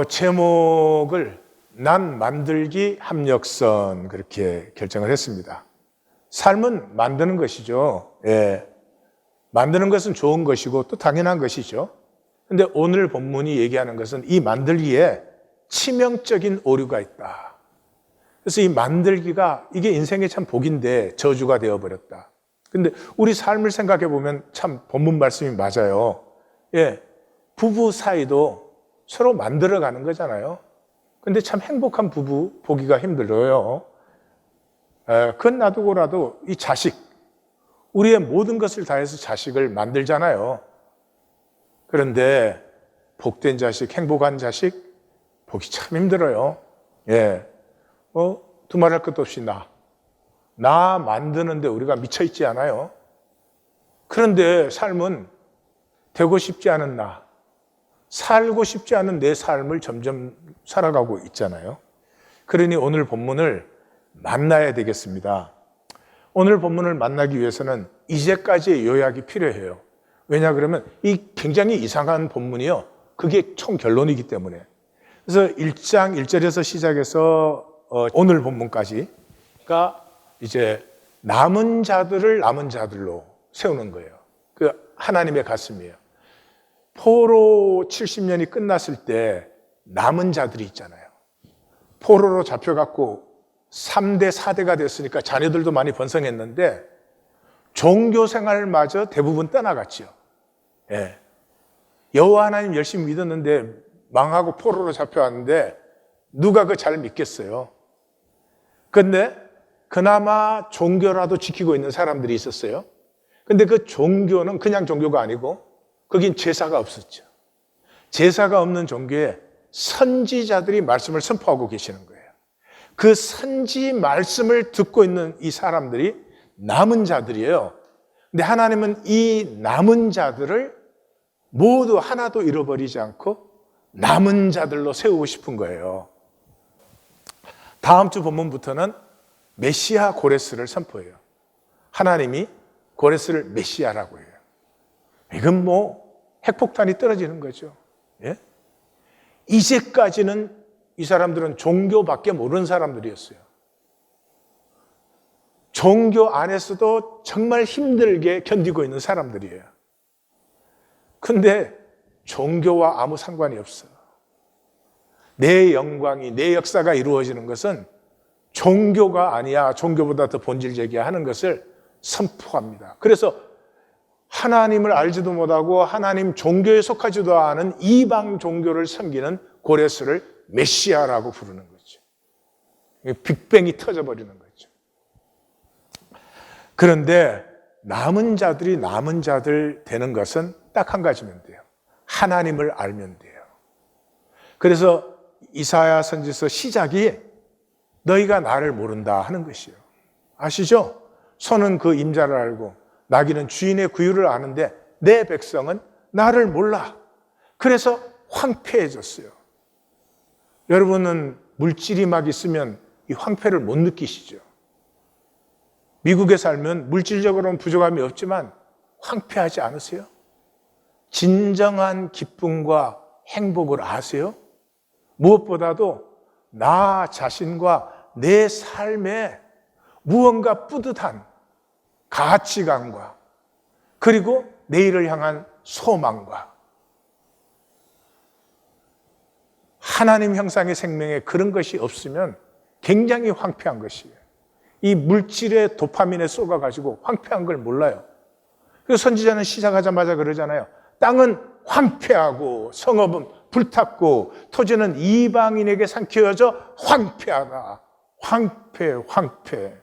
제목을 난 만들기 합력선 그렇게 결정을 했습니다. 삶은 만드는 것이죠. 예. 만드는 것은 좋은 것이고 또 당연한 것이죠. 근데 오늘 본문이 얘기하는 것은 이 만들기에 치명적인 오류가 있다. 그래서 이 만들기가 이게 인생의 참 복인데 저주가 되어버렸다. 근데 우리 삶을 생각해 보면 참 본문 말씀이 맞아요. 예. 부부 사이도 서로 만들어가는 거잖아요. 근데 참 행복한 부부 보기가 힘들어요. 그건 놔두고라도 이 자식, 우리의 모든 것을 다해서 자식을 만들잖아요. 그런데 복된 자식, 행복한 자식 보기 참 힘들어요. 예. 두말할 것도 없이 나 만드는데 우리가 미쳐있지 않아요. 그런데 삶은 되고 싶지 않은 살고 싶지 않은 내 삶을 점점 살아가고 있잖아요. 그러니 오늘 본문을 만나야 되겠습니다. 오늘 본문을 만나기 위해서는 이제까지의 요약이 필요해요. 왜냐 그러면 이 굉장히 이상한 본문이요. 그게 총 결론이기 때문에. 그래서 1장 1절에서 시작해서 오늘 본문까지가 이제 남은 자들을 남은 자들로 세우는 거예요. 그 하나님의 가슴이에요. 포로 70년이 끝났을 때 남은 자들이 있잖아요. 포로로 잡혀갖고 3대, 4대가 됐으니까 자녀들도 많이 번성했는데 종교 생활마저 대부분 떠나갔죠. 예. 여호와 하나님 열심히 믿었는데 망하고 포로로 잡혀왔는데 누가 그거 잘 믿겠어요? 근데 그나마 종교라도 지키고 있는 사람들이 있었어요. 근데 그 종교는 그냥 종교가 아니고 거긴 제사가 없었죠. 제사가 없는 종교에 선지자들이 말씀을 선포하고 계시는 거예요. 그 선지 말씀을 듣고 있는 이 사람들이 남은 자들이에요. 근데 하나님은 이 남은 자들을 모두 하나도 잃어버리지 않고 남은 자들로 세우고 싶은 거예요. 다음 주 본문부터는 메시아 고레스를 선포해요. 하나님이 고레스를 메시아라고 해요. 이건 핵폭탄이 떨어지는 거죠. 예? 이제까지는 이 사람들은 종교밖에 모르는 사람들이었어요. 종교 안에서도 정말 힘들게 견디고 있는 사람들이에요. 근데 종교와 아무 상관이 없어. 내 영광이, 내 역사가 이루어지는 것은 종교가 아니야. 종교보다 더 본질적이야 하는 것을 선포합니다. 그래서 하나님을 알지도 못하고 하나님 종교에 속하지도 않은 이방 종교를 섬기는 고레스를 메시아라고 부르는 거죠. 빅뱅이 터져버리는 거죠. 그런데 남은 자들이 남은 자들 되는 것은 딱 한 가지면 돼요. 하나님을 알면 돼요. 그래서 이사야 선지서 시작이 너희가 나를 모른다 하는 것이에요. 아시죠? 소는 그 임자를 알고 나귀는 주인의 구유를 아는데 내 백성은 나를 몰라. 그래서 황폐해졌어요. 여러분은 물질이 막 있으면 이 황폐를 못 느끼시죠? 미국에 살면 물질적으로는 부족함이 없지만 황폐하지 않으세요? 진정한 기쁨과 행복을 아세요? 무엇보다도 나 자신과 내 삶에 무언가 뿌듯한 가치관과 그리고 내일을 향한 소망과 하나님 형상의 생명에 그런 것이 없으면 굉장히 황폐한 것이에요. 이 물질의 도파민에 쏘가가지고 황폐한 걸 몰라요. 그래서 선지자는 시작하자마자 그러잖아요. 땅은 황폐하고 성읍은 불탔고 토지는 이방인에게 삼켜져 황폐하다. 황폐.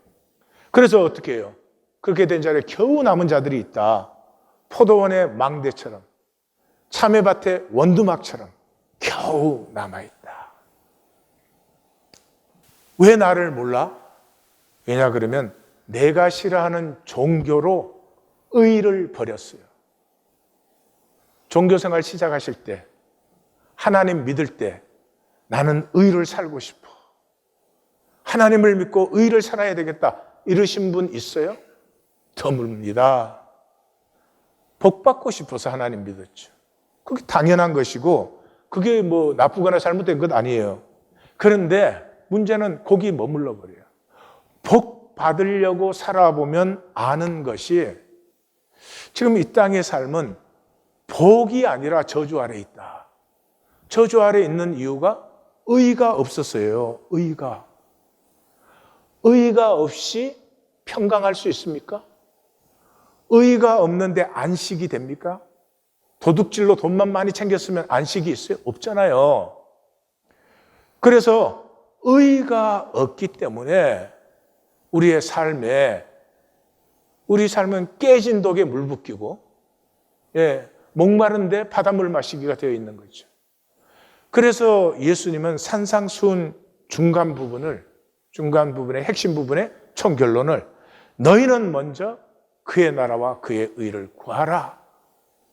그래서 어떻게 해요? 그렇게 된 자리에 겨우 남은 자들이 있다. 포도원의 망대처럼 참외밭의 원두막처럼 겨우 남아있다. 왜 나를 몰라? 왜냐 그러면 내가 싫어하는 종교로 의를 버렸어요. 종교생활 시작하실 때 하나님 믿을 때 나는 의를 살고 싶어. 하나님을 믿고 의를 살아야 되겠다. 이러신 분 있어요? 드뭅니다. 복 받고 싶어서 하나님 믿었죠. 그게 당연한 것이고 그게 뭐 나쁘거나 잘못된 것 아니에요. 그런데 문제는 거기 머물러 버려요. 복 받으려고 살아보면 아는 것이 지금 이 땅의 삶은 복이 아니라 저주 아래 있다. 저주 아래 있는 이유가 의가 없었어요. 의가 없이 평강할 수 있습니까? 의가 없는데 안식이 됩니까? 도둑질로 돈만 많이 챙겼으면 안식이 있어요? 없잖아요. 그래서 의가 없기 때문에 우리 삶은 깨진 독에 물 붓기고, 목마른데 바닷물 마시기가 되어 있는 거죠. 그래서 예수님은 산상수훈 중간 부분의 핵심 부분의 총결론을 너희는 먼저 그의 나라와 그의 의를 구하라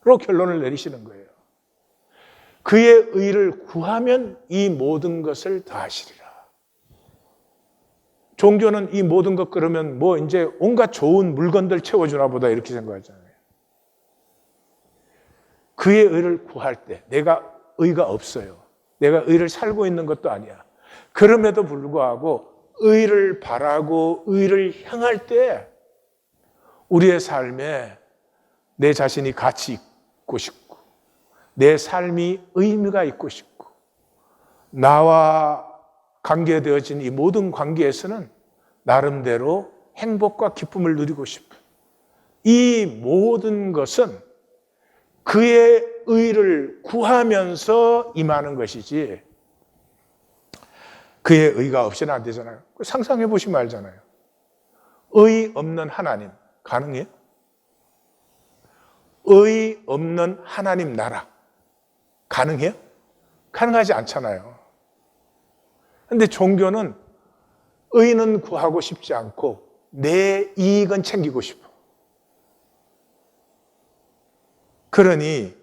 로 결론을 내리시는 거예요. 그의 의를 구하면 이 모든 것을 더하시리라. 종교는 이 모든 것 그러면 뭐 이제 온갖 좋은 물건들 채워주나 보다 이렇게 생각하잖아요. 그의 의를 구할 때 내가 의가 없어요. 내가 의를 살고 있는 것도 아니야. 그럼에도 불구하고 의를 바라고 의를 향할 때 우리의 삶에 내 자신이 가치 있고 싶고 내 삶이 의미가 있고 싶고 나와 관계되어진 이 모든 관계에서는 나름대로 행복과 기쁨을 누리고 싶은 이 모든 것은 그의 의를 구하면서 임하는 것이지 그의 의가 없이는 안 되잖아요. 상상해 보시면 알잖아요. 의 없는 하나님 가능해요? 의 없는 하나님 나라 가능해요? 가능하지 않잖아요. 그런데 종교는 의는 구하고 싶지 않고 내 이익은 챙기고 싶어. 그러니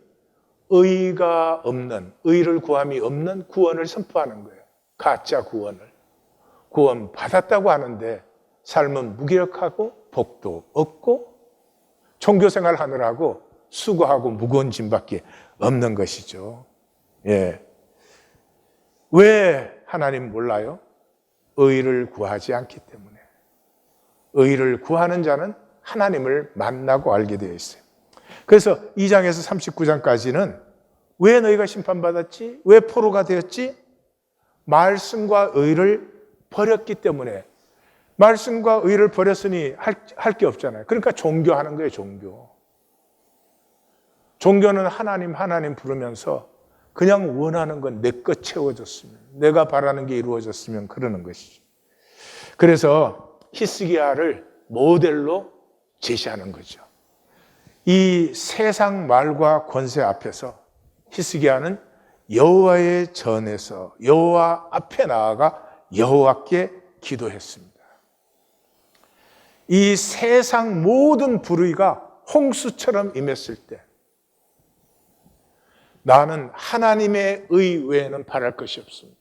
의가 없는, 의를 구함이 없는 구원을 선포하는 거예요. 가짜 구원을. 구원 받았다고 하는데 삶은 무기력하고 복도 없고 종교생활 하느라고 수고하고 무거운 짐밖에 없는 것이죠. 왜 하나님 몰라요? 의를 구하지 않기 때문에. 의를 구하는 자는 하나님을 만나고 알게 되어 있어요. 그래서 2장에서 39장까지는 왜 너희가 심판받았지? 왜 포로가 되었지? 말씀과 의를 버렸기 때문에. 말씀과 의를 버렸으니 할 게 없잖아요. 그러니까 종교하는 거예요, 종교. 종교는 하나님 부르면서 그냥 원하는 건 내 것 채워졌으면, 내가 바라는 게 이루어졌으면 그러는 것이죠. 그래서 히스기야를 모델로 제시하는 거죠. 이 세상 말과 권세 앞에서 히스기야는 여호와의 전에서 여호와 앞에 나아가 여호와께 기도했습니다. 이 세상 모든 불의가 홍수처럼 임했을 때 나는 하나님의 의 외에는 바랄 것이 없습니다.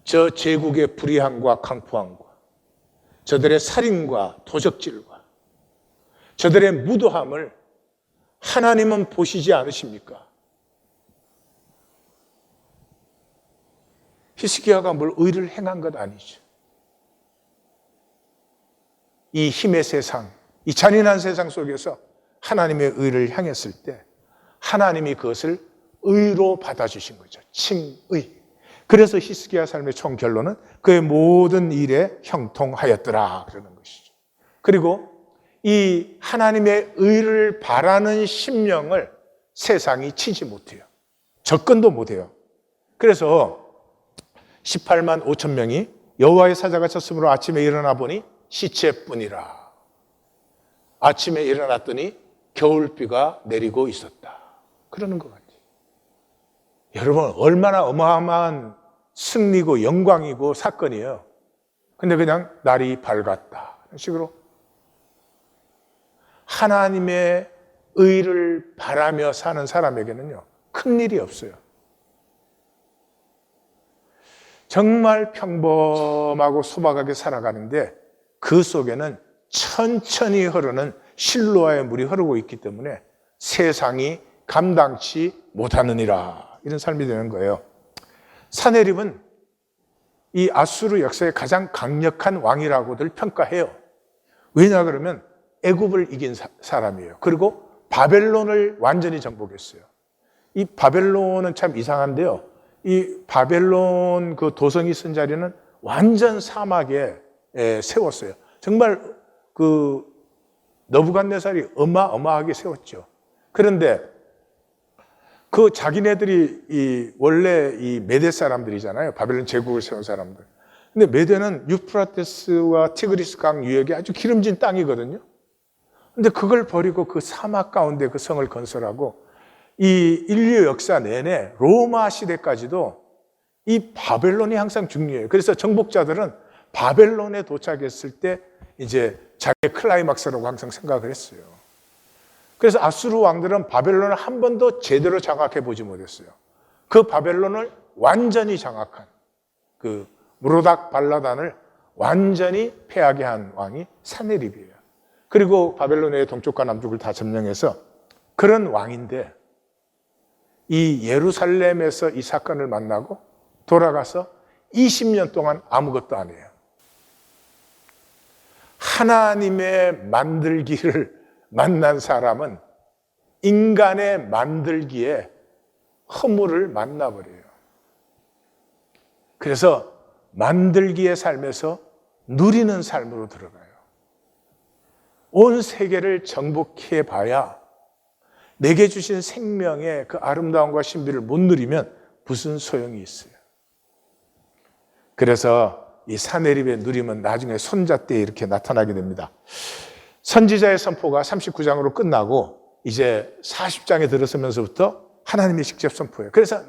저 제국의 불의함과 강포함과 저들의 살인과 도적질과 저들의 무도함을 하나님은 보시지 않으십니까? 히스기야가 뭘 의를 행한 것 아니죠. 이 힘의 세상, 이 잔인한 세상 속에서 하나님의 의를 향했을 때 하나님이 그것을 의로 받아주신 거죠. 칭의. 그래서 히스기야 삶의 총 결론은 그의 모든 일에 형통하였더라 그러는 것이죠. 그리고 이 하나님의 의를 바라는 심령을 세상이 치지 못해요. 접근도 못해요. 그래서 18만 5천 명이 여호와의 사자가 쳤으므로 아침에 일어나 보니 시체뿐이라. 아침에 일어났더니 겨울비가 내리고 있었다. 그러는 것 같아요. 여러분 얼마나 어마어마한 승리고 영광이고 사건이에요. 근데 그냥 날이 밝았다. 이런 식으로 하나님의 의를 바라며 사는 사람에게는요, 큰일이 없어요. 정말 평범하고 소박하게 살아가는데 그 속에는 천천히 흐르는 실로아의 물이 흐르고 있기 때문에 세상이 감당치 못하느니라. 이런 삶이 되는 거예요. 사내립은 이 아수르 역사의 가장 강력한 왕이라고들 평가해요. 왜냐 그러면 애굽을 이긴 사람이에요. 그리고 바벨론을 완전히 정복했어요. 이 바벨론은 참 이상한데요. 이 바벨론 그 도성이 쓴 자리는 완전 사막에 세웠어요. 정말 그 너부갓네살이 어마어마하게 세웠죠. 그런데 그 자기네들이 원래 이 메대 사람들이잖아요. 바벨론 제국을 세운 사람들. 근데 메대는 유프라테스와 티그리스 강 유역이 아주 기름진 땅이거든요. 근데 그걸 버리고 그 사막 가운데 그 성을 건설하고 이 인류 역사 내내 로마 시대까지도 이 바벨론이 항상 중요해요. 그래서 정복자들은 바벨론에 도착했을 때 이제 자기의 클라이막스라고 항상 생각을 했어요. 그래서 아수르 왕들은 바벨론을 한 번도 제대로 장악해 보지 못했어요. 그 바벨론을 완전히 장악한 그 무로닥 발라단을 완전히 패하게 한 왕이 사네립이에요. 그리고 바벨론의 동쪽과 남쪽을 다 점령해서 그런 왕인데 이 예루살렘에서 이 사건을 만나고 돌아가서 20년 동안 아무것도 안 해요. 하나님의 만들기를 만난 사람은 인간의 만들기에 허물을 만나버려요. 그래서 만들기의 삶에서 누리는 삶으로 들어가요. 온 세계를 정복해 봐야 내게 주신 생명의 그 아름다움과 신비를 못 누리면 무슨 소용이 있어요. 그래서 이 사내립의 누림은 나중에 손자 때에 이렇게 나타나게 됩니다. 선지자의 선포가 39장으로 끝나고 이제 40장에 들어서면서부터 하나님이 직접 선포해요. 그래서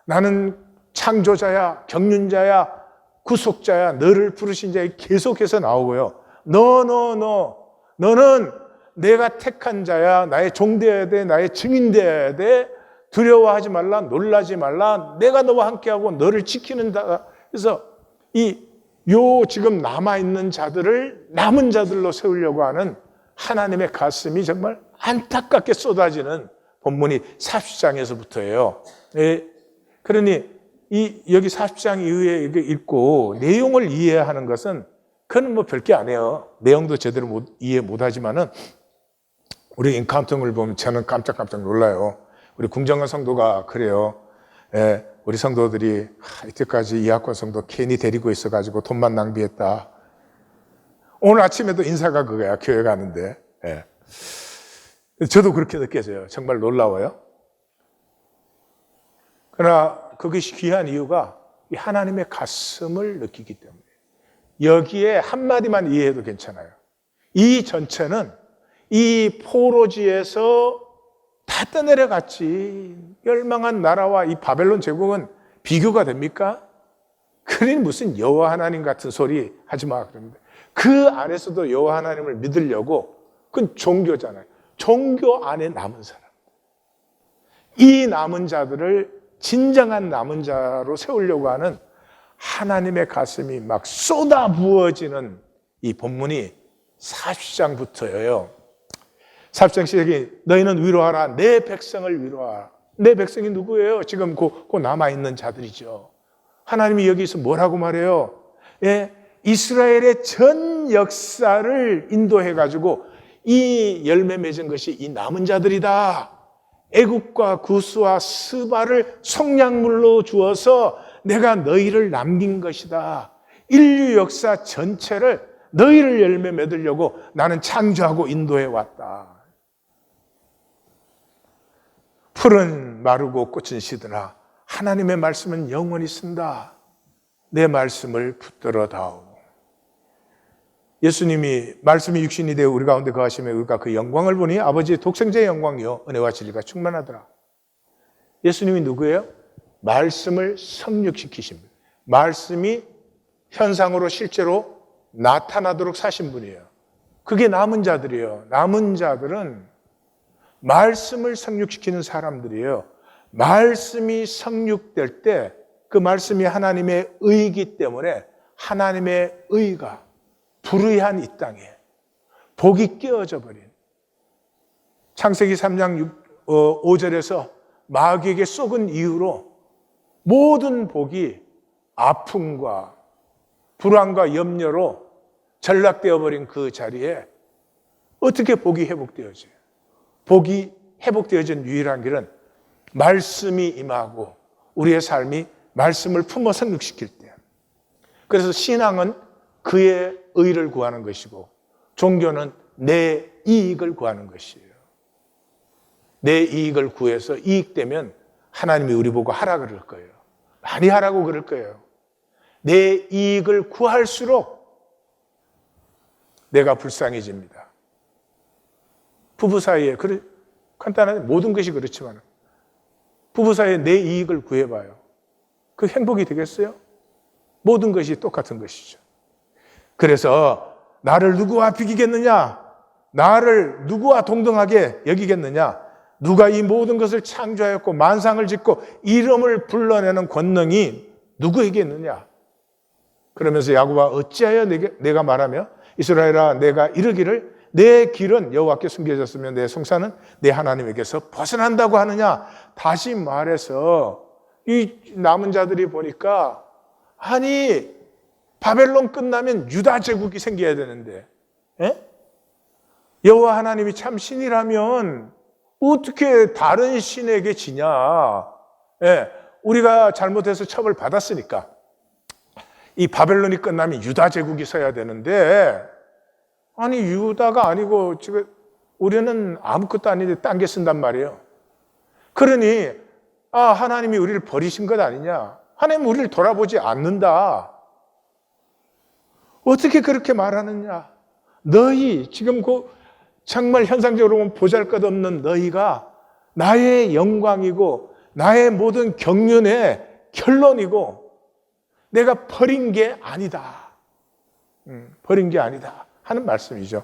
나는 창조자야, 경륜자야, 구속자야, 너를 부르신 자에 계속해서 나오고요. 너는 내가 택한 자야, 나의 종 되어야 돼, 나의 증인 되어야 돼, 두려워하지 말라, 놀라지 말라, 내가 너와 함께하고 너를 지키는다. 그래서 지금 남아있는 자들을 남은 자들로 세우려고 하는 하나님의 가슴이 정말 안타깝게 쏟아지는 본문이 40장에서부터예요. 그러니 여기 40장 이후에 읽고 내용을 이해하는 것은 그건 뭐 별게 아니에요. 내용도 제대로 이해 못하지만은 우리 인카운팅을 보면 저는 깜짝깜짝 놀라요. 우리 궁정한 성도가 그래요. 우리 성도들이 이때까지 이학권 성도 괜히 데리고 있어가지고 돈만 낭비했다. 오늘 아침에도 인사가 그거야. 교회 가는데. 저도 그렇게 느껴져요. 정말 놀라워요. 그러나 그것이 귀한 이유가 이 하나님의 가슴을 느끼기 때문에 여기에 한마디만 이해해도 괜찮아요. 이 전체는 이 포로지에서 다 떠내려갔지. 멸망한 나라와 이 바벨론 제국은 비교가 됩니까? 그러니 무슨 여호와 하나님 같은 소리 하지 마. 그런데 그 안에서도 여호와 하나님을 믿으려고 그건 종교잖아요. 종교 안에 남은 사람. 이 남은 자들을 진정한 남은 자로 세우려고 하는 하나님의 가슴이 막 쏟아 부어지는 이 본문이 40장부터예요. 40장 시작이 너희는 위로하라. 내 백성을 위로하라. 내 백성이 누구예요? 지금 그 남아있는 자들이죠. 하나님이 여기서 뭐라고 말해요? 이스라엘의 전 역사를 인도해가지고 이 열매 맺은 것이 이 남은 자들이다. 애국과 구스와 스바를 속량물로 주어서 내가 너희를 남긴 것이다. 인류 역사 전체를 너희를 열매 맺으려고 나는 창조하고 인도해 왔다. 풀은 마르고 꽃은 시드나 하나님의 말씀은 영원히 쓴다. 내 말씀을 붙들어 다오. 예수님이 말씀이 육신이 되어 우리 가운데 거하시며 우리가 그 영광을 보니 아버지의 독생자의 영광이요 은혜와 진리가 충만하더라. 예수님이 누구예요? 말씀을 성육시키십니다. 말씀이 현상으로 실제로 나타나도록 사신 분이에요. 그게 남은 자들이에요. 남은 자들은 말씀을 성육시키는 사람들이에요. 말씀이 성육될 때 그 말씀이 하나님의 의이기 때문에 하나님의 의가 불의한 이 땅에 복이 끼어져 버린 창세기 3장 5절에서 마귀에게 속은 이유로 모든 복이 아픔과 불안과 염려로 전락되어 버린 그 자리에 어떻게 복이 회복되어져요? 복이 회복되어진 유일한 길은 말씀이 임하고 우리의 삶이 말씀을 품어 성육시킬 때. 그래서 신앙은 그의 의를 구하는 것이고 종교는 내 이익을 구하는 것이에요. 내 이익을 구해서 이익되면 하나님이 우리 보고 하라 그럴 거예요. 많이 하라고 그럴 거예요. 내 이익을 구할수록 내가 불쌍해집니다. 부부 사이에 간단한 모든 것이 그렇지만 부부 사이에 내 이익을 구해봐요. 그 행복이 되겠어요? 모든 것이 똑같은 것이죠. 그래서 나를 누구와 비기겠느냐? 나를 누구와 동등하게 여기겠느냐? 누가 이 모든 것을 창조하였고 만상을 짓고 이름을 불러내는 권능이 누구에게 있느냐? 그러면서 야곱아 어찌하여 내가 말하며 이스라엘아 내가 이르기를 내 길은 여호와께 숨겨졌으며 내 송사는 내 하나님에게서 벗어난다고 하느냐? 다시 말해서 이 남은 자들이 보니까 아니 바벨론 끝나면 유다 제국이 생겨야 되는데 여호와 하나님이 참 신이라면 어떻게 다른 신에게 지냐? 우리가 잘못해서 처벌 받았으니까 이 바벨론이 끝나면 유다 제국이 서야 되는데 아니 유다가 아니고 지금 우리는 아무것도 아닌데 딴 게 쓴단 말이에요. 그러니 하나님이 우리를 버리신 것 아니냐? 하나님은 우리를 돌아보지 않는다. 어떻게 그렇게 말하느냐? 너희 지금 정말 현상적으로 보면 보잘것없는 너희가 나의 영광이고 나의 모든 경륜의 결론이고 내가 버린 게 아니다. 버린 게 아니다 하는 말씀이죠.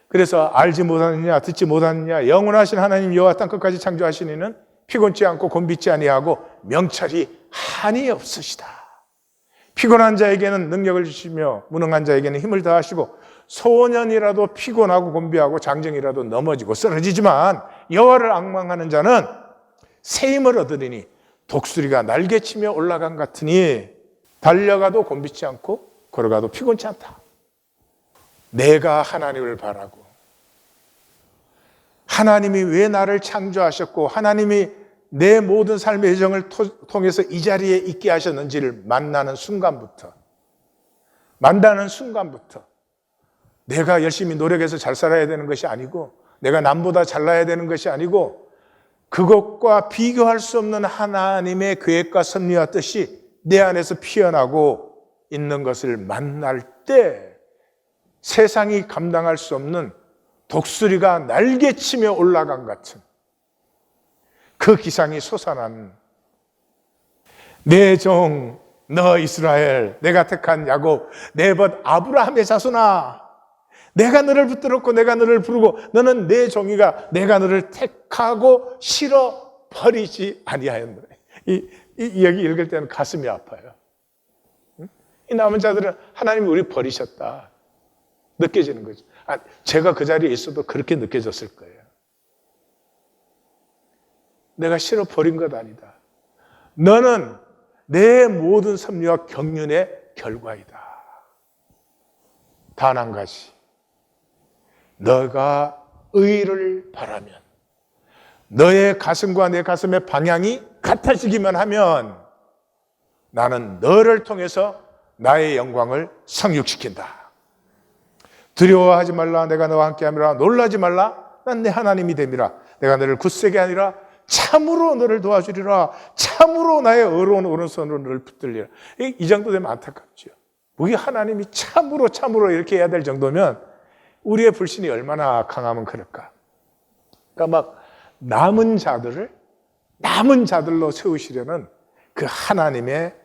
그래서 알지 못하느냐 듣지 못하느냐 영원하신 하나님 여호와 땅끝까지 창조하신 이는 피곤치 않고 곤비지 아니하고 명철이 한이 없으시다. 피곤한 자에게는 능력을 주시며 무능한 자에게는 힘을 더하시고 소년이라도 피곤하고 곤비하고 장정이라도 넘어지고 쓰러지지만 여호와를 앙망하는 자는 새 힘을 얻으리니 독수리가 날개치며 올라간 같으니 달려가도 곤비지 않고 걸어가도 피곤치 않다. 내가 하나님을 바라고 하나님이 왜 나를 창조하셨고 하나님이 내 모든 삶의 여정을 통해서 이 자리에 있게 하셨는지를 만나는 순간부터 내가 열심히 노력해서 잘 살아야 되는 것이 아니고 내가 남보다 잘나야 되는 것이 아니고 그것과 비교할 수 없는 하나님의 계획과 섭리와 뜻이 내 안에서 피어나고 있는 것을 만날 때 세상이 감당할 수 없는 독수리가 날개치며 올라간 같은 그 기상이 솟아난 내 종 너 이스라엘 내가 택한 야곱 내 벗 아브라함의 자손아 내가 너를 붙들었고 내가 너를 부르고 너는 내 종이가 내가 너를 택하고 실어 버리지 아니하였노라. 이 이야기 읽을 때는 가슴이 아파요. 이 남은 자들은 하나님이 우리 버리셨다 느껴지는 거죠. 제가 그 자리에 있어도 그렇게 느껴졌을 거예요. 내가 실어 버린 것 아니다. 너는 내 모든 섭리와 경륜의 결과이다. 단 한 가지. 너가 의를 바라면 너의 가슴과 내 가슴의 방향이 같아지기만 하면 나는 너를 통해서 나의 영광을 성육시킨다. 두려워하지 말라. 내가 너와 함께함이라. 놀라지 말라. 난 내 하나님이 됨이라. 내가 너를 굳세게 하니라. 참으로 너를 도와주리라. 참으로 나의 의로운 오른손으로 너를 붙들리라. 이 정도 되면 안타깝죠. 우리 하나님이 참으로 이렇게 해야 될 정도면 우리의 불신이 얼마나 강하면 그럴까. 그러니까 막 남은 자들로 세우시려는 그 하나님의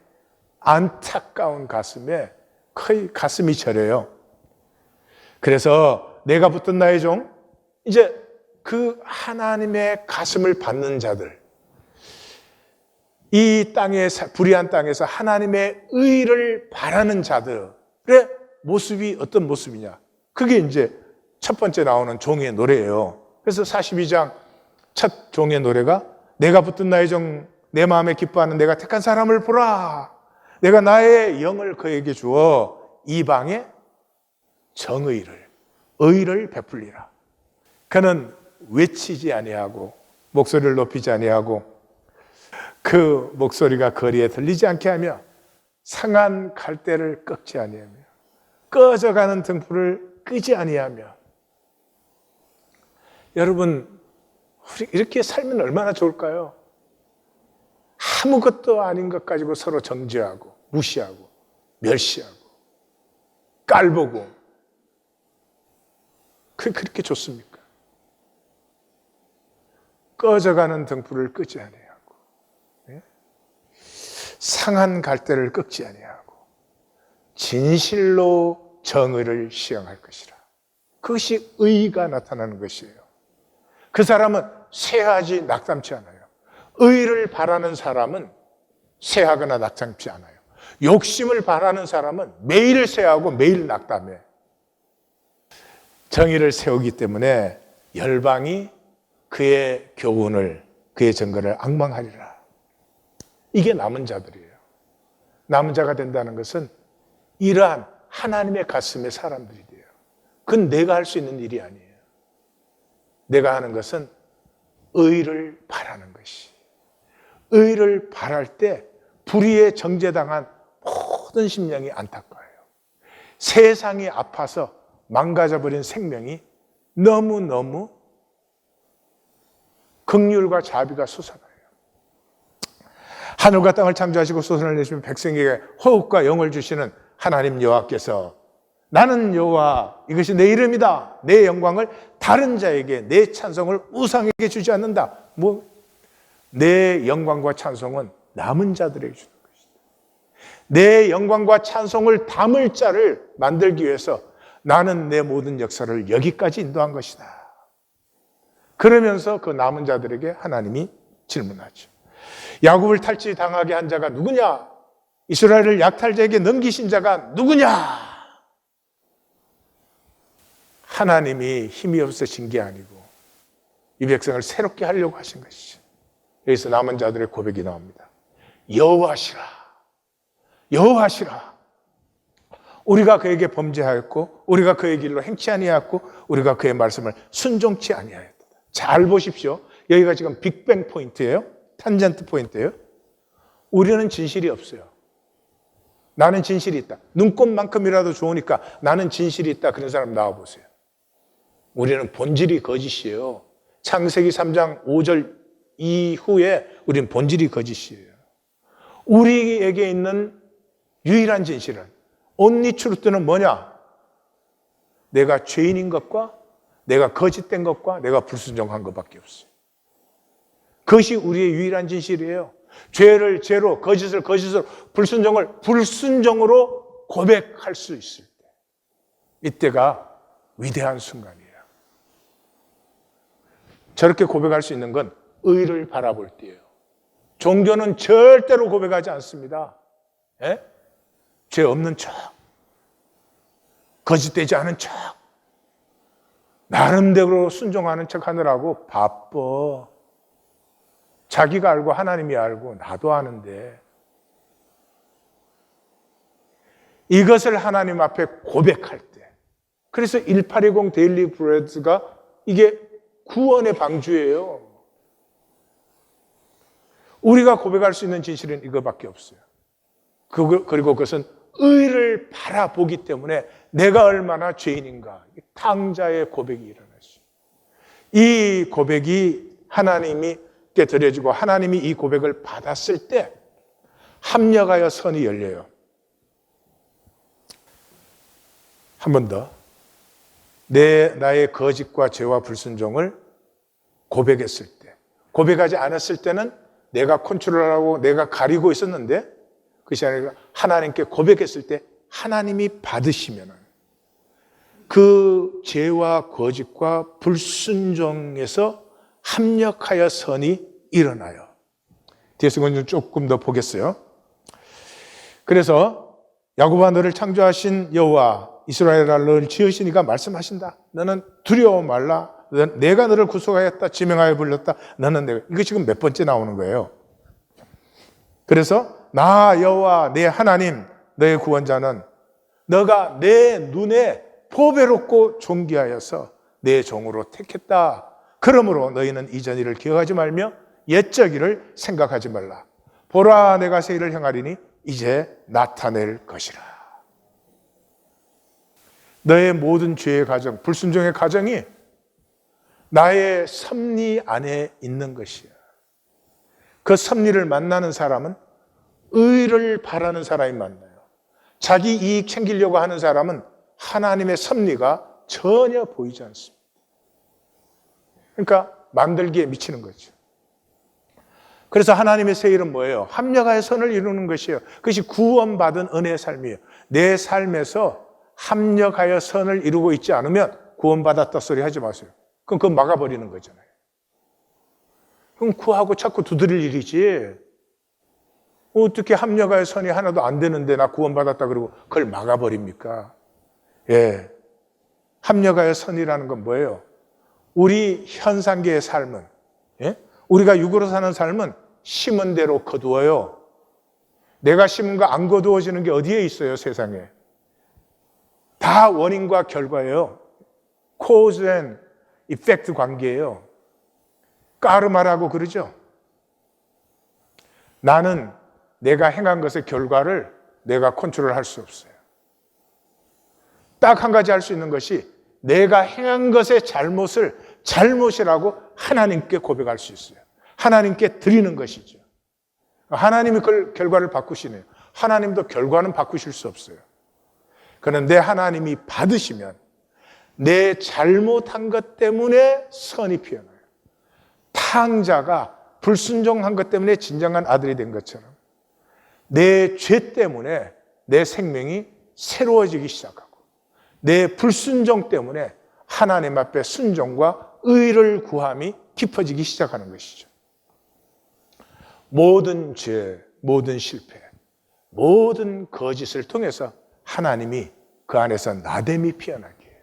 안타까운 가슴에 거의 가슴이 저려요. 그래서 내가 붙든 나의 종, 이제 그 하나님의 가슴을 받는 자들, 이 땅에 불의한 땅에서 하나님의 의를 바라는 자들의 모습이 어떤 모습이냐? 그게 이제 첫 번째 나오는 종의 노래예요. 그래서 42장 첫 종의 노래가 내가 붙든 나의 종, 내 마음에 기뻐하는 내가 택한 사람을 보라. 내가 나의 영을 그에게 주어 이방에 정의를, 의를 베풀리라. 그는 외치지 아니하고 목소리를 높이지 아니하고 그 목소리가 거리에 들리지 않게 하며 상한 갈대를 꺾지 아니하며 꺼져가는 등불을 끄지 아니하며. 여러분, 우리 이렇게 살면 얼마나 좋을까요? 아무것도 아닌 것 가지고 서로 정죄하고 무시하고 멸시하고 깔보고, 그게 그렇게 좋습니까? 꺼져가는 등불을 끄지 아니하고, 상한 갈대를 꺾지 아니하고 진실로 정의를 시행할 것이라. 그것이 의가 나타나는 것이에요. 그 사람은 쇠하지 낙담치 않아요. 의를 바라는 사람은 쇠하거나 낙담치 않아요. 욕심을 바라는 사람은 매일 쇠하고 매일 낙담해. 정의를 세우기 때문에 열방이 그의 교훈을, 그의 증거를 앙망하리라. 이게 남은 자들이에요. 남은 자가 된다는 것은 이러한 하나님의 가슴의 사람들이 돼요. 그건 내가 할 수 있는 일이 아니에요. 내가 하는 것은 의를 바라는 것이. 의를 바랄 때 불의에 정죄당한 모든 심령이 안타까워요. 세상이 아파서 망가져버린 생명이 너무너무 긍휼과 자비가 솟아나요. 하늘과 땅을 창조하시고 소선을 내시며 백성에게 호흡과 영을 주시는 하나님 여호와께서 나는 여호와, 이것이 내 이름이다. 내 영광을 다른 자에게, 내 찬송을 우상에게 주지 않는다. 내 영광과 찬송은 남은 자들에게 주는 것이다. 내 영광과 찬송을 담을 자를 만들기 위해서 나는 내 모든 역사를 여기까지 인도한 것이다. 그러면서 그 남은 자들에게 하나님이 질문하죠. 야곱을 탈취당하게 한 자가 누구냐? 이스라엘을 약탈자에게 넘기신 자가 누구냐? 하나님이 힘이 없으신 게 아니고 이 백성을 새롭게 하려고 하신 것이죠. 여기서 남은 자들의 고백이 나옵니다. 여호와시라, 여호와시라. 우리가 그에게 범죄하였고 우리가 그의 길로 행치 아니하였고 우리가 그의 말씀을 순종치 아니하였다. 잘 보십시오. 여기가 지금 빅뱅 포인트예요. 탄젠트 포인트예요. 우리는 진실이 없어요. 나는 진실이 있다. 눈꽃만큼이라도 좋으니까 나는 진실이 있다. 그런 사람 나와보세요. 우리는 본질이 거짓이에요. 창세기 3장 5절 이후에 우리는 본질이 거짓이에요. 우리에게 있는 유일한 진실은, only truth는 뭐냐? 내가 죄인인 것과 내가 거짓된 것과 내가 불순종한 것밖에 없어요. 그것이 우리의 유일한 진실이에요. 죄를 죄로, 거짓을 거짓으로, 불순종을 불순종으로 고백할 수 있을 때, 이때가 위대한 순간이에요. 저렇게 고백할 수 있는 건 의를 바라볼 때예요. 종교는 절대로 고백하지 않습니다. 예? 죄 없는 척, 거짓되지 않은 척, 나름대로 순종하는 척 하느라고 바빠. 자기가 알고 하나님이 알고 나도 아는데, 이것을 하나님 앞에 고백할 때, 그래서 1820 데일리 브레드가 이게 구원의 방주예요. 우리가 고백할 수 있는 진실은 이거밖에 없어요. 그리고 그것은 의를 바라보기 때문에 내가 얼마나 죄인인가, 탕자의 고백이 일어나죠. 이 고백이 하나님께 드려지고 하나님이 이 고백을 받았을 때 합력하여 선이 열려요. 한 번 더. 나의 거짓과 죄와 불순종을 고백했을 때, 고백하지 않았을 때는 내가 컨트롤하고 내가 가리고 있었는데, 그것이 아니라 하나님께 고백했을 때 하나님이 받으시면 그 죄와 거짓과 불순종에서 합력하여 선이 일어나요. 뒤에서 조금 더 보겠어요. 그래서 야곱아, 너를 창조하신 여호와 이스라엘아, 너를 지으시니가 말씀하신다. 너는 두려워 말라. 내가 너를 구속하였다, 지명하여 불렀다, 너는 내가. 이거 지금 몇 번째 나오는 거예요. 그래서 나 여호와 내 하나님 너의 구원자는 너가 내 눈에 보배롭고 존귀하여서 내 종으로 택했다. 그러므로 너희는 이전 일을 기억하지 말며 옛적 일을 생각하지 말라. 보라 내가 새 일을 행하리니 이제 나타낼 것이라. 너의 모든 죄의 가정, 불순종의 가정이 나의 섭리 안에 있는 것이야. 그 섭리를 만나는 사람은 의를 바라는 사람이 만나요. 자기 이익 챙기려고 하는 사람은 하나님의 섭리가 전혀 보이지 않습니다. 그러니까 만들기에 미치는 거죠. 그래서 하나님의 새 일은 뭐예요? 합력하여 선을 이루는 것이에요. 그것이 구원받은 은혜의 삶이에요. 내 삶에서 합력하여 선을 이루고 있지 않으면 구원받았다 소리 하지 마세요. 그럼 그건 막아버리는 거잖아요. 그럼 구하고 자꾸 두드릴 일이지. 어떻게 합력하여 선이 하나도 안 되는데 나 구원받았다 그러고 그걸 막아버립니까? 예. 합력하여 선이라는 건 뭐예요? 우리 현상계의 삶은, 예? 우리가 육으로 사는 삶은 심은 대로 거두어요. 내가 심은 거 안 거두어지는 게 어디에 있어요, 세상에? 다 원인과 결과예요. cause and effect 관계예요. 까르마라고 그러죠. 나는 내가 행한 것의 결과를 내가 컨트롤할 수 없어요. 딱 한 가지 할 수 있는 것이 내가 행한 것의 잘못을 잘못이라고 하나님께 고백할 수 있어요. 하나님께 드리는 것이죠. 하나님이 그 결과를 바꾸시네요. 하나님도 결과는 바꾸실 수 없어요. 그런데 하나님이 받으시면 내 잘못한 것 때문에 선이 피어나요. 탕자가 불순종한 것 때문에 진정한 아들이 된 것처럼 내 죄 때문에 내 생명이 새로워지기 시작하고 내 불순종 때문에 하나님 앞에 순종과 의를 구함이 깊어지기 시작하는 것이죠. 모든 죄, 모든 실패, 모든 거짓을 통해서 하나님이 그 안에서 나됨이 피어나게 해요.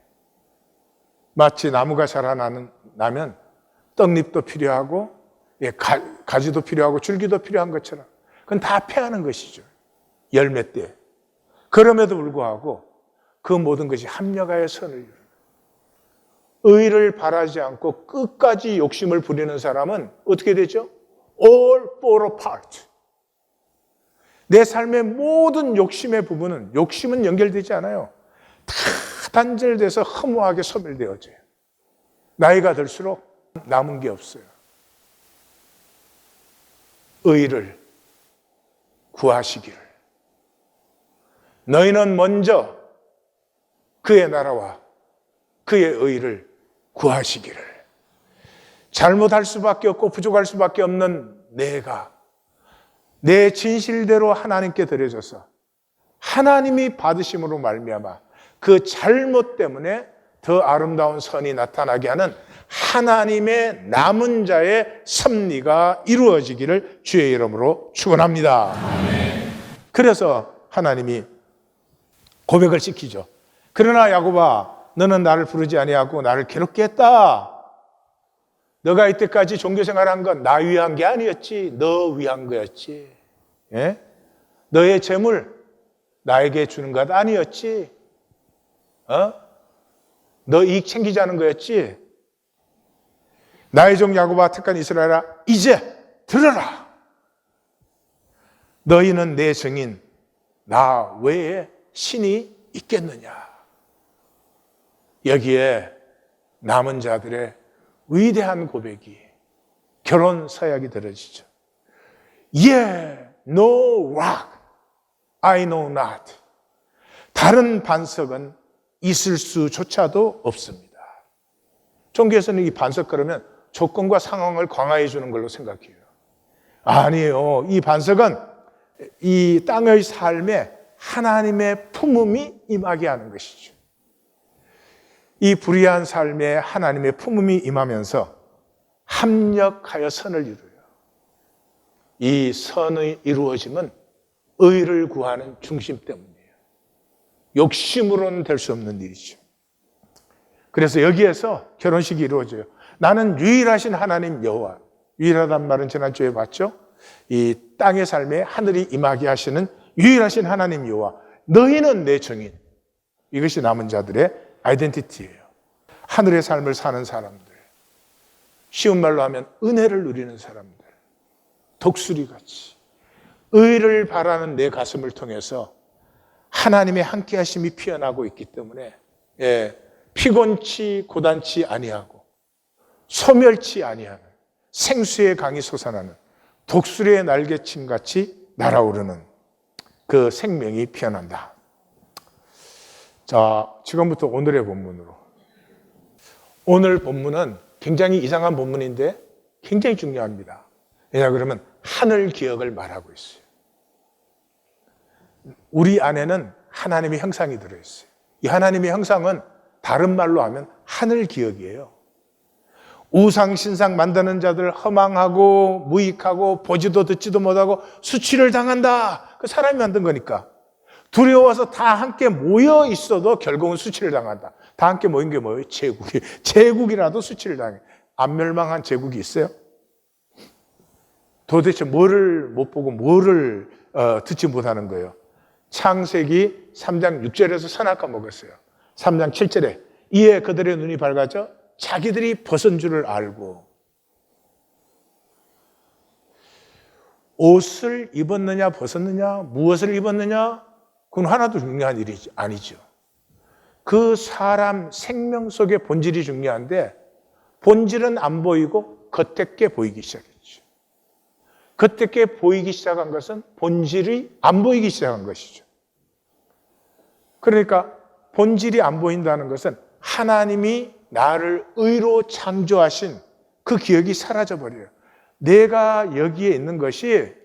마치 나무가 자라나면 떡잎도 필요하고 가지도 필요하고 줄기도 필요한 것처럼 그건 다 패하는 것이죠. 열매 때. 그럼에도 불구하고 그 모든 것이 합력하여 선을 이루는 의를 바라지 않고 끝까지 욕심을 부리는 사람은 어떻게 되죠? All fall apart. 내 삶의 모든 욕심의 부분은 욕심은 연결되지 않아요. 다 단절돼서 허무하게 소멸되어져요. 나이가 들수록 남은 게 없어요. 의를 구하시기를. 너희는 먼저 그의 나라와 그의 의를 구하시기를. 잘못할 수밖에 없고 부족할 수밖에 없는 내가 내 진실대로 하나님께 드려져서 하나님이 받으심으로 말미암아 그 잘못 때문에 더 아름다운 선이 나타나게 하는 하나님의 남은 자의 섭리가 이루어지기를 주의 이름으로 축원합니다. 그래서 하나님이 고백을 시키죠. 그러나 야곱아, 너는 나를 부르지 아니하고 나를 괴롭게 했다. 너가 이때까지 종교생활한 건 나 위한 게 아니었지. 너 위한 거였지. 예? 너의 재물 나에게 주는 것 아니었지. 너 이익 챙기자는 거였지. 나의 종 야곱아, 택한 이스라엘아, 이제 들어라. 너희는 내 증인 나 외에 신이 있겠느냐. 여기에 남은 자들의 위대한 고백이 결혼 서약이 들어지죠. Yeah, no rock, I know not. 다른 반석은 있을 수조차도 없습니다. 종교에서는 이 반석 그러면 조건과 상황을 강화해 주는 걸로 생각해요. 아니에요. 이 반석은 이 땅의 삶에 하나님의 품음이 임하게 하는 것이죠. 이 불의한 삶에 하나님의 품음이 임하면서 합력하여 선을 이루어요. 이 선의 이루어짐은 의를 구하는 중심 때문이에요. 욕심으로는 될 수 없는 일이죠. 그래서 여기에서 결혼식이 이루어져요. 나는 유일하신 하나님 여호와. 유일하단 말은 지난주에 봤죠? 이 땅의 삶에 하늘이 임하게 하시는 유일하신 하나님 여호와. 너희는 내 증인. 이것이 남은 자들의 아이덴티티예요. 하늘의 삶을 사는 사람들. 쉬운 말로 하면 은혜를 누리는 사람들. 독수리같이 의를 바라는 내 가슴을 통해서 하나님의 함께하심이 피어나고 있기 때문에 피곤치 고단치 아니하고 소멸치 아니하는 생수의 강이 솟아나는 독수리의 날개침같이 날아오르는 그 생명이 피어난다. 자, 지금부터 오늘의 본문으로. 오늘 본문은 굉장히 이상한 본문인데 굉장히 중요합니다. 왜냐 그러면 하늘 기억을 말하고 있어요. 우리 안에는 하나님의 형상이 들어있어요. 이 하나님의 형상은 다른 말로 하면 하늘 기억이에요. 우상 신상 만드는 자들 허망하고 무익하고 보지도 듣지도 못하고 수치를 당한다. 그 사람이 만든 거니까. 두려워서 다 함께 모여 있어도 결국은 수치를 당한다. 다 함께 모인 게 뭐예요? 제국이. 제국이라도 수치를 당해. 안 멸망한 제국이 있어요? 도대체 뭐를 못 보고 뭐를 듣지 못하는 거예요? 창세기 3장 6절에서 선악과 먹었어요. 3장 7절에 이에 그들의 눈이 밝아져 자기들이 벗은 줄을 알고. 옷을 입었느냐 벗었느냐 무엇을 입었느냐 그건 하나도 중요한 일이 아니죠. 그 사람 생명 속의 본질이 중요한데 본질은 안 보이고 겉에 게 보이기 시작했죠. 겉에 게 보이기 시작한 것은 본질이 안 보이기 시작한 것이죠. 그러니까 본질이 안 보인다는 것은 하나님이 나를 의로 창조하신 그 기억이 사라져버려요. 내가 여기에 있는 것이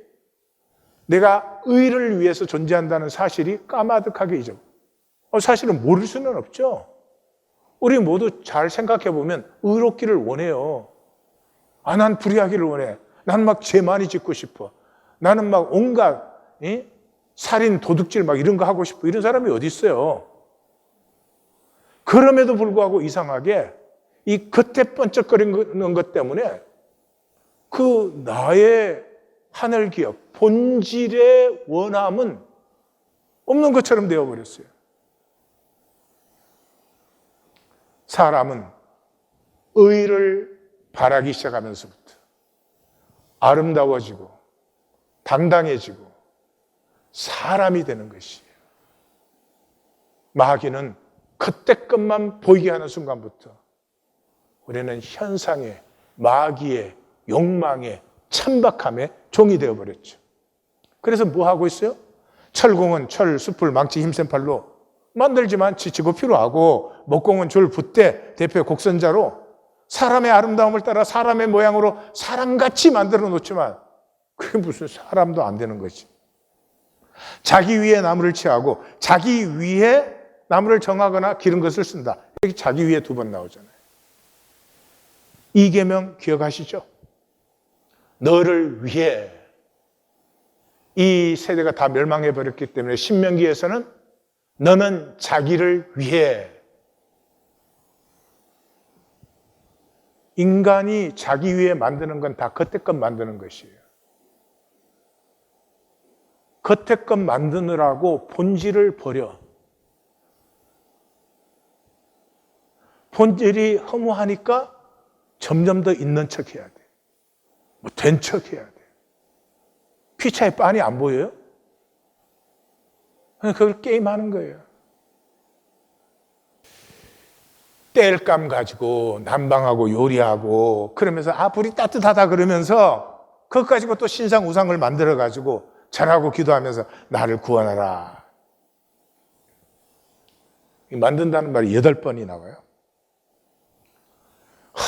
내가 의를 위해서 존재한다는 사실이 까마득하게 잊어. 사실은 모를 수는 없죠. 우리 모두 잘 생각해 보면 의롭기를 원해요. 난 불의하기를 원해. 나는 막 죄 많이 짓고 싶어. 나는 막 온갖 살인, 도둑질 막 이런 거 하고 싶어. 이런 사람이 어디 있어요? 그럼에도 불구하고 이상하게 이 겉에 번쩍거리는 것 때문에 그 나의 하늘 기억, 본질의 원함은 없는 것처럼 되어버렸어요. 사람은 의를 바라기 시작하면서부터 아름다워지고 당당해지고 사람이 되는 것이에요. 마귀는 그때 것만 보이게 하는 순간부터 우리는 현상의, 마귀의, 욕망의, 천박함의 종이 되어버렸죠. 그래서 뭐 하고 있어요? 철공은 철, 숲을 망치, 힘센 팔로 만들지만 지치고 피로하고, 목공은 줄 붓되 대표 곡선자로 사람의 아름다움을 따라 사람의 모양으로 사람같이 만들어 놓지만 그게 무슨 사람도 안 되는 거지. 자기 위에 나무를 취하고 자기 위에 나무를 정하거나 기른 것을 쓴다. 여기 자기 위에 2번 나오잖아요. 이 계명 기억하시죠? 너를 위해. 이 세대가 다 멸망해 버렸기 때문에 신명기에서는 너는 자기를 위해. 인간이 자기 위해 만드는 건 다 겉에 것 만드는 것이에요. 겉에 것 만드느라고 본질을 버려. 본질이 허무하니까 점점 더 있는 척 해야 돼. 뭐 된 척 해야 돼. 피차에 빤히 안 보여요? 그걸 게임하는 거예요. 땔감 가지고 난방하고 요리하고 그러면서 불이 따뜻하다 그러면서 그것 가지고 또 신상 우상을 만들어 가지고 잘하고 기도하면서 나를 구원하라. 만든다는 말이 8번이 나와요.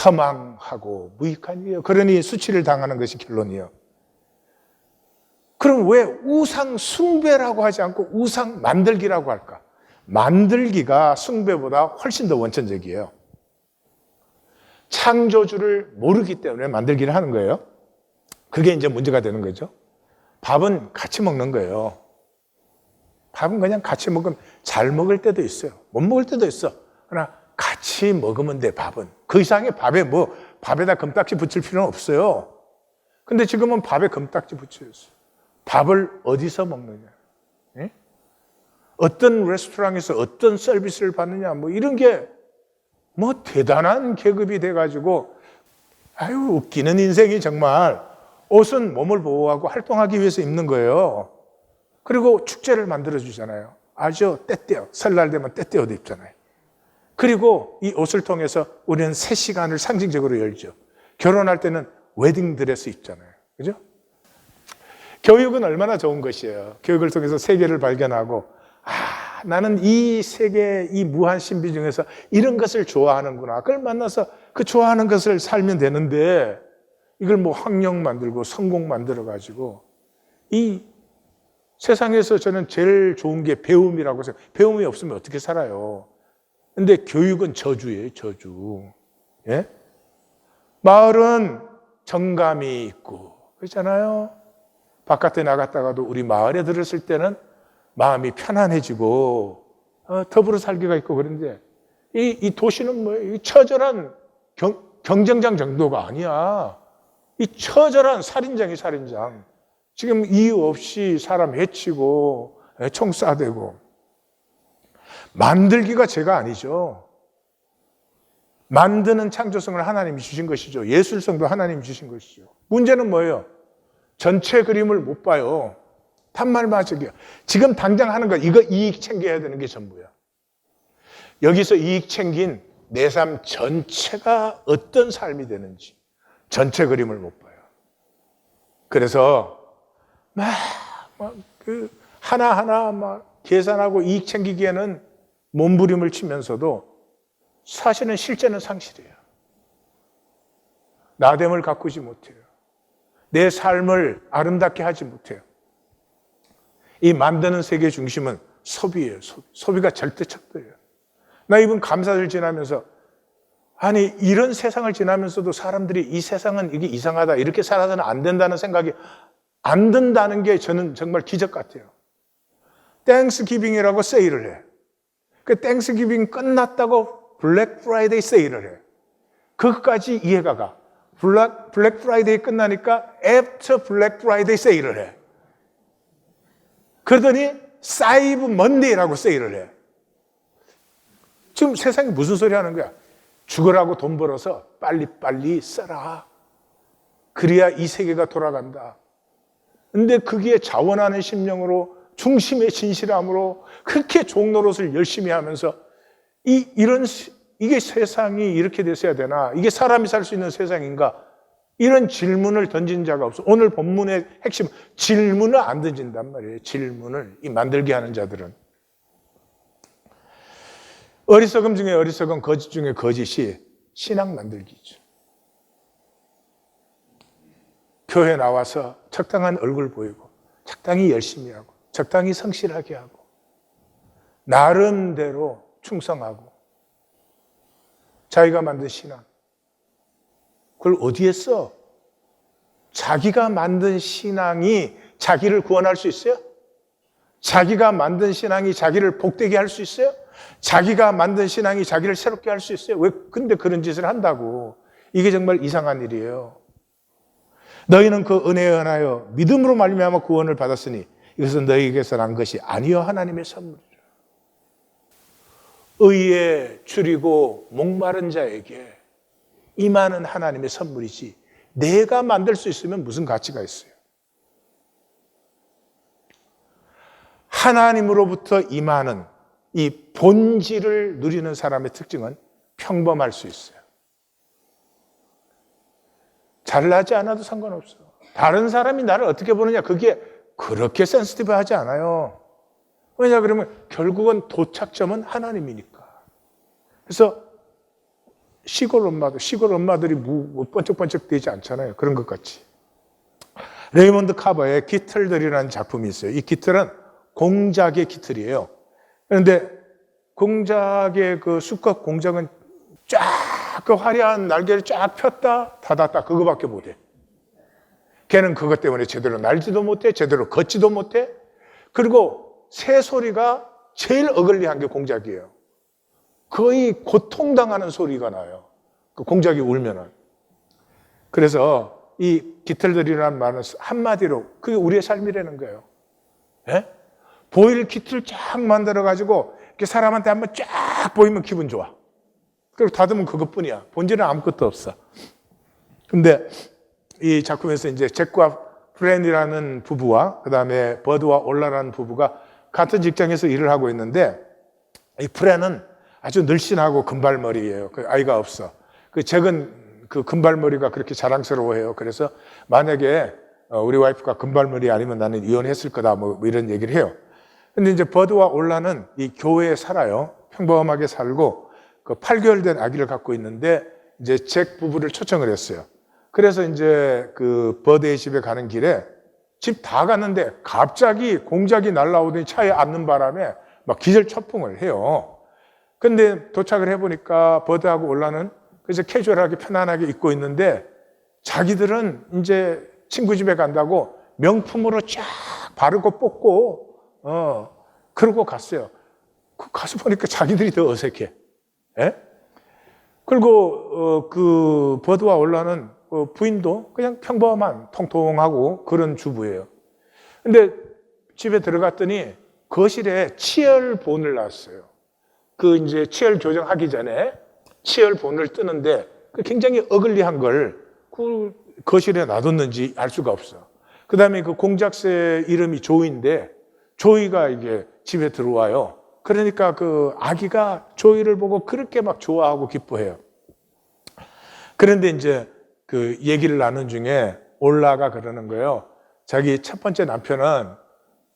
허망하고 무익한 일이에요. 그러니 수치를 당하는 것이 결론이에요. 그럼 왜 우상 숭배라고 하지 않고 우상 만들기라고 할까? 만들기가 숭배보다 훨씬 더 원천적이에요. 창조주를 모르기 때문에 만들기를 하는 거예요. 그게 이제 문제가 되는 거죠. 밥은 같이 먹는 거예요. 밥은 그냥 같이 먹으면 잘 먹을 때도 있어요. 못 먹을 때도 있어. 그러나 같이 먹으면 돼, 밥은. 그 이상의 밥에다 금딱지 붙일 필요는 없어요. 근데 지금은 밥에 금딱지 붙여있어요. 밥을 어디서 먹느냐? 예? 어떤 레스토랑에서 어떤 서비스를 받느냐? 이런 게 대단한 계급이 돼가지고, 아유, 웃기는 인생이 정말. 옷은 몸을 보호하고 활동하기 위해서 입는 거예요. 그리고 축제를 만들어주잖아요. 아주 때때요. 설날 되면 때때어도 입잖아요. 그리고 이 옷을 통해서 우리는 새 시간을 상징적으로 열죠. 결혼할 때는 웨딩드레스 입잖아요. 그죠? 교육은 얼마나 좋은 것이에요. 교육을 통해서 세계를 발견하고, 나는 이 세계, 이 무한 신비 중에서 이런 것을 좋아하는구나. 그걸 만나서 그 좋아하는 것을 살면 되는데, 이걸 학력 만들고 성공 만들어가지고, 이 세상에서 저는 제일 좋은 게 배움이라고 생각해요. 배움이 없으면 어떻게 살아요? 근데 교육은 저주예요, 저주. 예? 마을은 정감이 있고, 그렇잖아요? 바깥에 나갔다가도 우리 마을에 들었을 때는 마음이 편안해지고, 더불어 살기가 있고 그런데, 이 도시는 뭐예요? 이 처절한 경쟁장 정도가 아니야. 이 처절한 살인장이 살인장. 지금 이유 없이 사람 해치고, 총 쏴대고. 만들기가 죄가 아니죠. 만드는 창조성을 하나님이 주신 것이죠. 예술성도 하나님이 주신 것이죠. 문제는 뭐예요? 전체 그림을 못 봐요. 단말마적이야. 지금 당장 하는 거, 이거 이익 챙겨야 되는 게 전부야. 여기서 이익 챙긴 내 삶 전체가 어떤 삶이 되는지 전체 그림을 못 봐요. 그래서 하나하나 계산하고 이익 챙기기에는 몸부림을 치면서도 사실은 실제는 상실이에요. 나됨을 가꾸지 못해요. 내 삶을 아름답게 하지 못해요. 이 만드는 세계의 중심은 소비예요. 소비가 절대 척도예요. 나 이번 감사절 지나면서 이런 세상을 지나면서도 사람들이 이 세상은 이게 이상하다, 이렇게 살아서는 안 된다는 생각이 안 든다는 게 저는 정말 기적 같아요. 땡스기빙이라고 세일을 해. 그 땡스기빙 끝났다고 블랙 프라이데이 세일을 해. 그것까지 이해가 가. 블랙 프라이데이 끝나니까 애프터 블랙 프라이데이 세일을 해. 그러더니 사이브 먼데이라고 세일을 해. 지금 세상이 무슨 소리 하는 거야? 죽으라고 돈 벌어서 빨리빨리 써라. 그래야 이 세계가 돌아간다. 근데 그게 자원하는 심령으로, 중심의 진실함으로 그렇게 종노릇을 열심히 하면서 이게 세상이 이렇게 됐어야 되나? 이게 사람이 살 수 있는 세상인가? 이런 질문을 던진 자가 없어. 오늘 본문의 핵심, 질문을 안 던진단 말이에요. 질문을. 이 만들게 하는 자들은. 어리석음 중에 어리석음, 거짓 중에 거짓이 신앙 만들기죠. 교회 나와서 적당한 얼굴 보이고, 적당히 열심히 하고, 적당히 성실하게 하고, 나름대로 충성하고, 자기가 만든 신앙. 그걸 어디에 써? 자기가 만든 신앙이 자기를 구원할 수 있어요? 자기가 만든 신앙이 자기를 복되게 할 수 있어요? 자기가 만든 신앙이 자기를 새롭게 할 수 있어요? 왜 근데 그런 짓을 한다고? 이게 정말 이상한 일이에요. 너희는 그 은혜에 한하여 믿음으로 말미암아 구원을 받았으니 이것은 너희에게서 난 것이 아니요 하나님의 선물이라. 의에 줄이고 목마른 자에게 임하는 하나님의 선물이지, 내가 만들 수 있으면 무슨 가치가 있어요? 하나님으로부터 임하는 이 본질을 누리는 사람의 특징은 평범할 수 있어요. 잘나지 않아도 상관없어. 다른 사람이 나를 어떻게 보느냐, 그게 그렇게 센시티브하지 않아요. 왜냐 그러면 결국은 도착점은 하나님이니까. 그래서 시골 엄마들이 번쩍번쩍 되지 않잖아요. 그런 것 같이. 레이먼드 카버의 기틀들이라는 작품이 있어요. 이 기틀은 공작의 기틀이에요. 그런데 공작의 그 수컷 공작은 쫙 그 화려한 날개를 쫙 폈다 닫았다 그거밖에 못해. 걔는 그것 때문에 제대로 날지도 못해, 제대로 걷지도 못해. 그리고 새 소리가 제일 어글리한 게 공작이에요. 거의 고통당하는 소리가 나요. 그 공작이 울면은. 그래서 이 깃털들이라는 말은 한마디로 그게 우리의 삶이라는 거예요. 예? 보일 깃을 쫙 만들어가지고 이렇게 사람한테 한번 쫙 보이면 기분 좋아. 그리고 닫으면 그것뿐이야. 본질은 아무것도 없어. 근데 이 작품에서 이제 잭과 프렌이라는 부부와 그 다음에 버드와 올라라는 부부가 같은 직장에서 일을 하고 있는데 이 프렌은 아주 늘씬하고 금발머리예요. 그 아이가 없어. 그 잭은 그 금발머리가 그렇게 자랑스러워해요. 그래서 만약에 우리 와이프가 금발머리 아니면 나는 이혼했을 거다 뭐 이런 얘기를 해요. 근데 이제 버드와 올라는 이 교회에 살아요. 평범하게 살고 그 8개월 된 아기를 갖고 있는데 이제 잭 부부를 초청을 했어요. 그래서 이제 그 버드의 집에 가는 길에 집 다 갔는데 갑자기 공작이 날라오더니 차에 앉는 바람에 막 기절초풍을 해요. 근데 도착을 해보니까 버드하고 올라는 그래서 캐주얼하게 편안하게 입고 있는데 자기들은 이제 친구 집에 간다고 명품으로 쫙 바르고 뽑고 그러고 갔어요. 가서 보니까 자기들이 더 어색해. 예? 그리고 그 버드와 올라는 부인도 그냥 평범한 통통하고 그런 주부예요. 근데 집에 들어갔더니 거실에 치열본을 놨어요. 그 이제 치열 교정하기 전에 치열본을 뜨는데 그 굉장히 어글리한 걸 그 거실에 놔뒀는지 알 수가 없어. 그 다음에 그 공작새 이름이 조이인데 조이가 이게 집에 들어와요. 그러니까 그 아기가 조이를 보고 그렇게 막 좋아하고 기뻐해요. 그런데 이제 그 얘기를 나눈 중에 올라가 그러는 거예요. 자기 첫 번째 남편은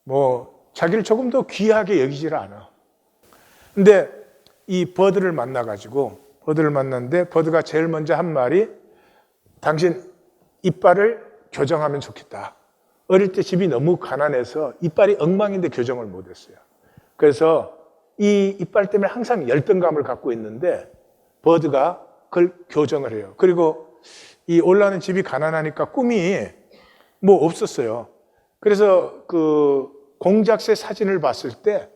뭐 자기를 조금 더 귀하게 여기지를 않아. 근데 이 버드를 만났는데 버드가 제일 먼저 한 말이 당신 이빨을 교정하면 좋겠다. 어릴 때 집이 너무 가난해서 이빨이 엉망인데 교정을 못했어요. 그래서 이 이빨 때문에 항상 열등감을 갖고 있는데 버드가 그걸 교정을 해요. 그리고 이 올라는 집이 가난하니까 꿈이 뭐 없었어요. 그래서 그 공작새 사진을 봤을 때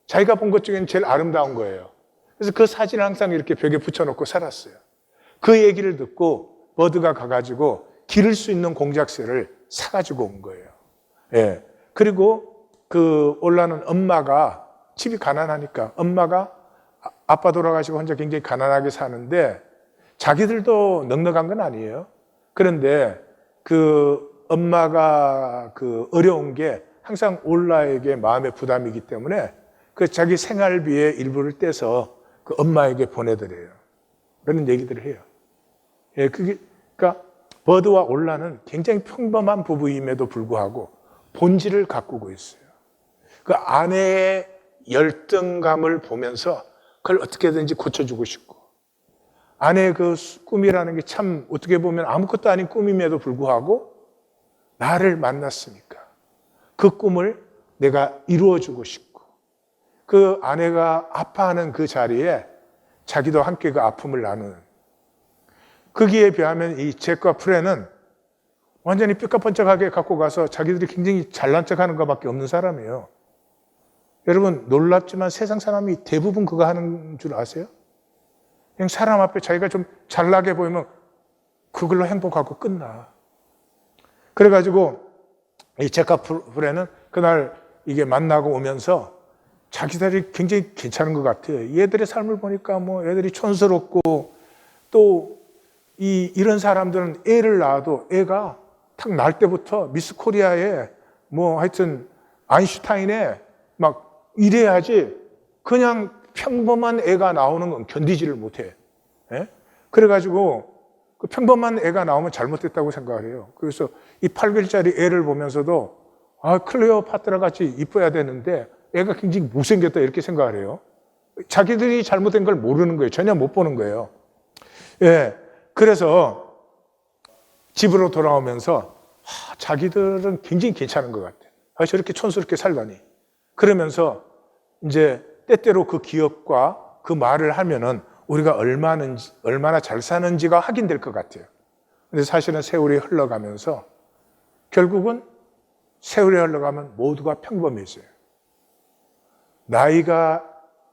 자기가 본 것 중에는 제일 아름다운 거예요. 그래서 그 사진을 항상 이렇게 벽에 붙여놓고 살았어요. 그 얘기를 듣고 버드가 가가지고 기를 수 있는 공작새를 사가지고 온 거예요. 예. 그리고 그 올라는 엄마가 집이 가난하니까 엄마가 아빠 돌아가시고 혼자 굉장히 가난하게 사는데 자기들도 넉넉한 건 아니에요. 그런데 그 엄마가 그 어려운 게 항상 올라에게 마음의 부담이기 때문에 그 자기 생활비의 일부를 떼서 그 엄마에게 보내드려요. 그런 얘기들을 해요. 예, 그러니까 버드와 올라는 굉장히 평범한 부부임에도 불구하고 본질을 가꾸고 있어요. 그 아내의 열등감을 보면서 그걸 어떻게든지 고쳐주고 싶고 아내의 그 꿈이라는 게 참 어떻게 보면 아무것도 아닌 꿈임에도 불구하고 나를 만났으니까 그 꿈을 내가 이루어주고 싶고 그 아내가 아파하는 그 자리에 자기도 함께 그 아픔을 나누는 거기에 비하면 이 잭과 프렌은 완전히 삐까뻔쩍하게 갖고 가서 자기들이 굉장히 잘난 척하는 것밖에 없는 사람이에요. 여러분 놀랍지만 세상 사람이 대부분 그거 하는 줄 아세요? 그냥 사람 앞에 자기가 좀 잘나게 보이면 그걸로 행복하고 끝나. 그래가지고 이 잭과 프렌은 그날 이게 만나고 오면서 자기들이 굉장히 괜찮은 것 같아요. 얘들의 삶을 보니까 뭐 애들이 촌스럽고 또 이런 사람들은 애를 낳아도 애가 탁 날 때부터 미스 코리아에 뭐 하여튼 아인슈타인에 막 이래야지 그냥 평범한 애가 나오는 건 견디지를 못해. 예? 그래가지고 그 평범한 애가 나오면 잘못됐다고 생각을 해요. 그래서 이 8개월짜리 애를 보면서도 클레오파트라 같이 이뻐야 되는데 애가 굉장히 못생겼다 이렇게 생각을 해요. 자기들이 잘못된 걸 모르는 거예요. 전혀 못 보는 거예요. 예. 그래서 집으로 돌아오면서 자기들은 굉장히 괜찮은 것 같아요. 저렇게 촌스럽게 살다니. 그러면서 이제 때때로 그 기억과 그 말을 하면은 우리가 얼마나 잘 사는지가 확인될 것 같아요. 근데 사실은 세월이 흘러가면서 결국은 세월이 흘러가면 모두가 평범해져요. 나이가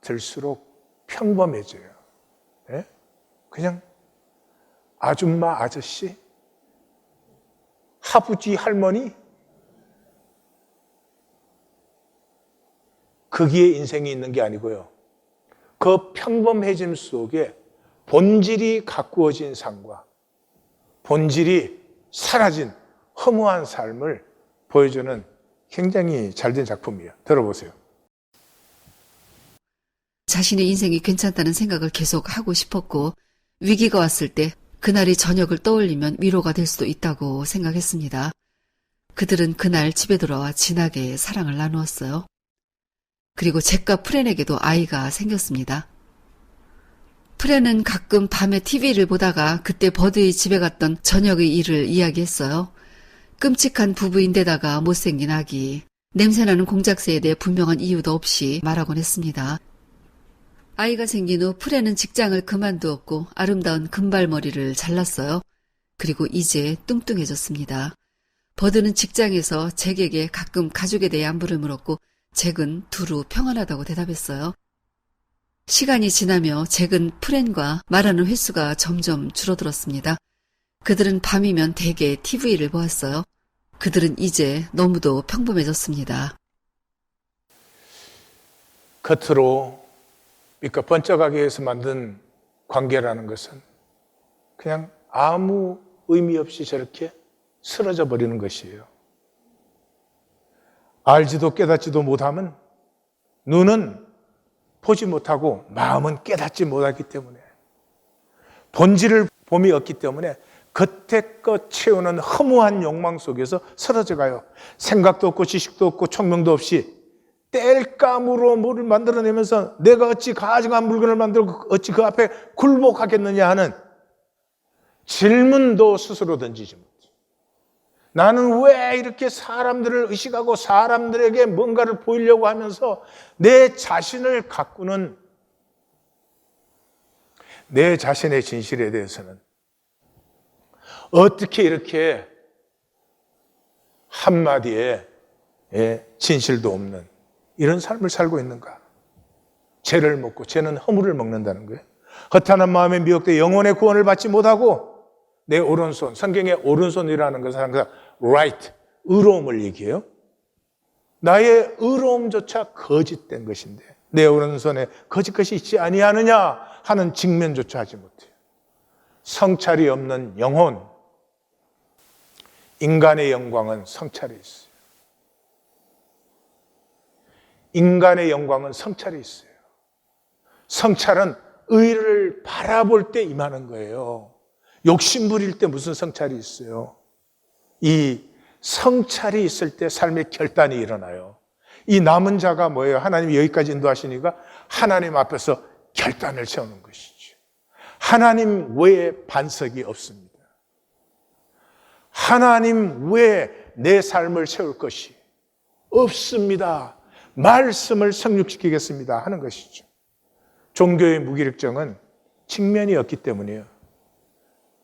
들수록 평범해져요. 예? 그냥 아줌마, 아저씨, 하부지, 할머니, 거기에 인생이 있는 게 아니고요. 그 평범해짐 속에 본질이 가꾸어진 삶과 본질이 사라진 허무한 삶을 보여주는 굉장히 잘된 작품이에요. 들어보세요. 자신의 인생이 괜찮다는 생각을 계속 하고 싶었고 위기가 왔을 때 그날의 저녁을 떠올리면 위로가 될 수도 있다고 생각했습니다. 그들은 그날 집에 돌아와 진하게 사랑을 나누었어요. 그리고 잭과 프렌에게도 아이가 생겼습니다. 프렌은 가끔 밤에 TV를 보다가 그때 버드의 집에 갔던 저녁의 일을 이야기했어요. 끔찍한 부부인데다가 못생긴 아기, 냄새나는 공작새에 대해 분명한 이유도 없이 말하곤 했습니다. 아이가 생긴 후 프렌은 직장을 그만두었고 아름다운 금발머리를 잘랐어요. 그리고 이제 뚱뚱해졌습니다. 버드는 직장에서 잭에게 가끔 가족에 대해 안부를 물었고 잭은 두루 평안하다고 대답했어요. 시간이 지나며 잭은 프렌과 말하는 횟수가 점점 줄어들었습니다. 그들은 밤이면 대개 TV를 보았어요. 그들은 이제 너무도 평범해졌습니다. 겉으로 그러니까 번쩍하게 해서 만든 관계라는 것은 그냥 아무 의미 없이 저렇게 쓰러져 버리는 것이에요. 알지도 깨닫지도 못하면 눈은 보지 못하고 마음은 깨닫지 못하기 때문에 본질을 봄이 없기 때문에 겉에껏 채우는 허무한 욕망 속에서 쓰러져 가요. 생각도 없고 지식도 없고 총명도 없이 땔감으로 뭐를 만들어내면서 내가 어찌 가증한 물건을 만들고 어찌 그 앞에 굴복하겠느냐 하는 질문도 스스로 던지지 못해. 나는 왜 이렇게 사람들을 의식하고 사람들에게 뭔가를 보이려고 하면서 내 자신을 가꾸는 내 자신의 진실에 대해서는 어떻게 이렇게 한마디에 진실도 없는 이런 삶을 살고 있는가? 죄를 먹고 죄는 허물을 먹는다는 거예요. 허탄한 마음에 미혹돼 영혼의 구원을 받지 못하고 내 오른손, 성경의 오른손이라는 것은 항상 right, 의로움을 얘기해요. 나의 의로움조차 거짓된 것인데 내 오른손에 거짓 것이 있지 아니하느냐 하는 직면조차 하지 못해요. 성찰이 없는 영혼, 인간의 영광은 성찰이 있어요. 인간의 영광은 성찰이 있어요. 성찰은 의를 바라볼 때 임하는 거예요. 욕심 부릴 때 무슨 성찰이 있어요? 이 성찰이 있을 때 삶의 결단이 일어나요. 이 남은 자가 뭐예요? 하나님이 여기까지 인도하시니까 하나님 앞에서 결단을 세우는 것이죠. 하나님 외에 반석이 없습니다. 하나님 외에 내 삶을 세울 것이 없습니다. 말씀을 성육시키겠습니다 하는 것이죠. 종교의 무기력증은 직면이 없기 때문이에요.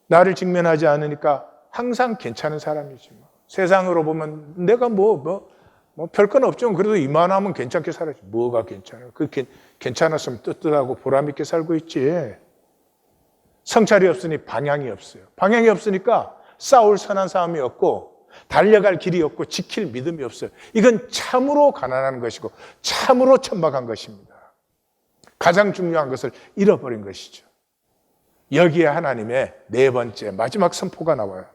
나를 직면하지 않으니까 항상 괜찮은 사람이지. 세상으로 보면 내가 별 건 없죠. 그래도 이만하면 괜찮게 살아야지. 뭐가 괜찮아요? 괜찮았으면 뜨뜻하고 보람있게 살고 있지. 성찰이 없으니 방향이 없어요. 방향이 없으니까 싸울 선한 싸움이 없고 달려갈 길이 없고 지킬 믿음이 없어요. 이건 참으로 가난한 것이고 참으로 천박한 것입니다. 가장 중요한 것을 잃어버린 것이죠. 여기에 하나님의 네 번째 마지막 선포가 나와요.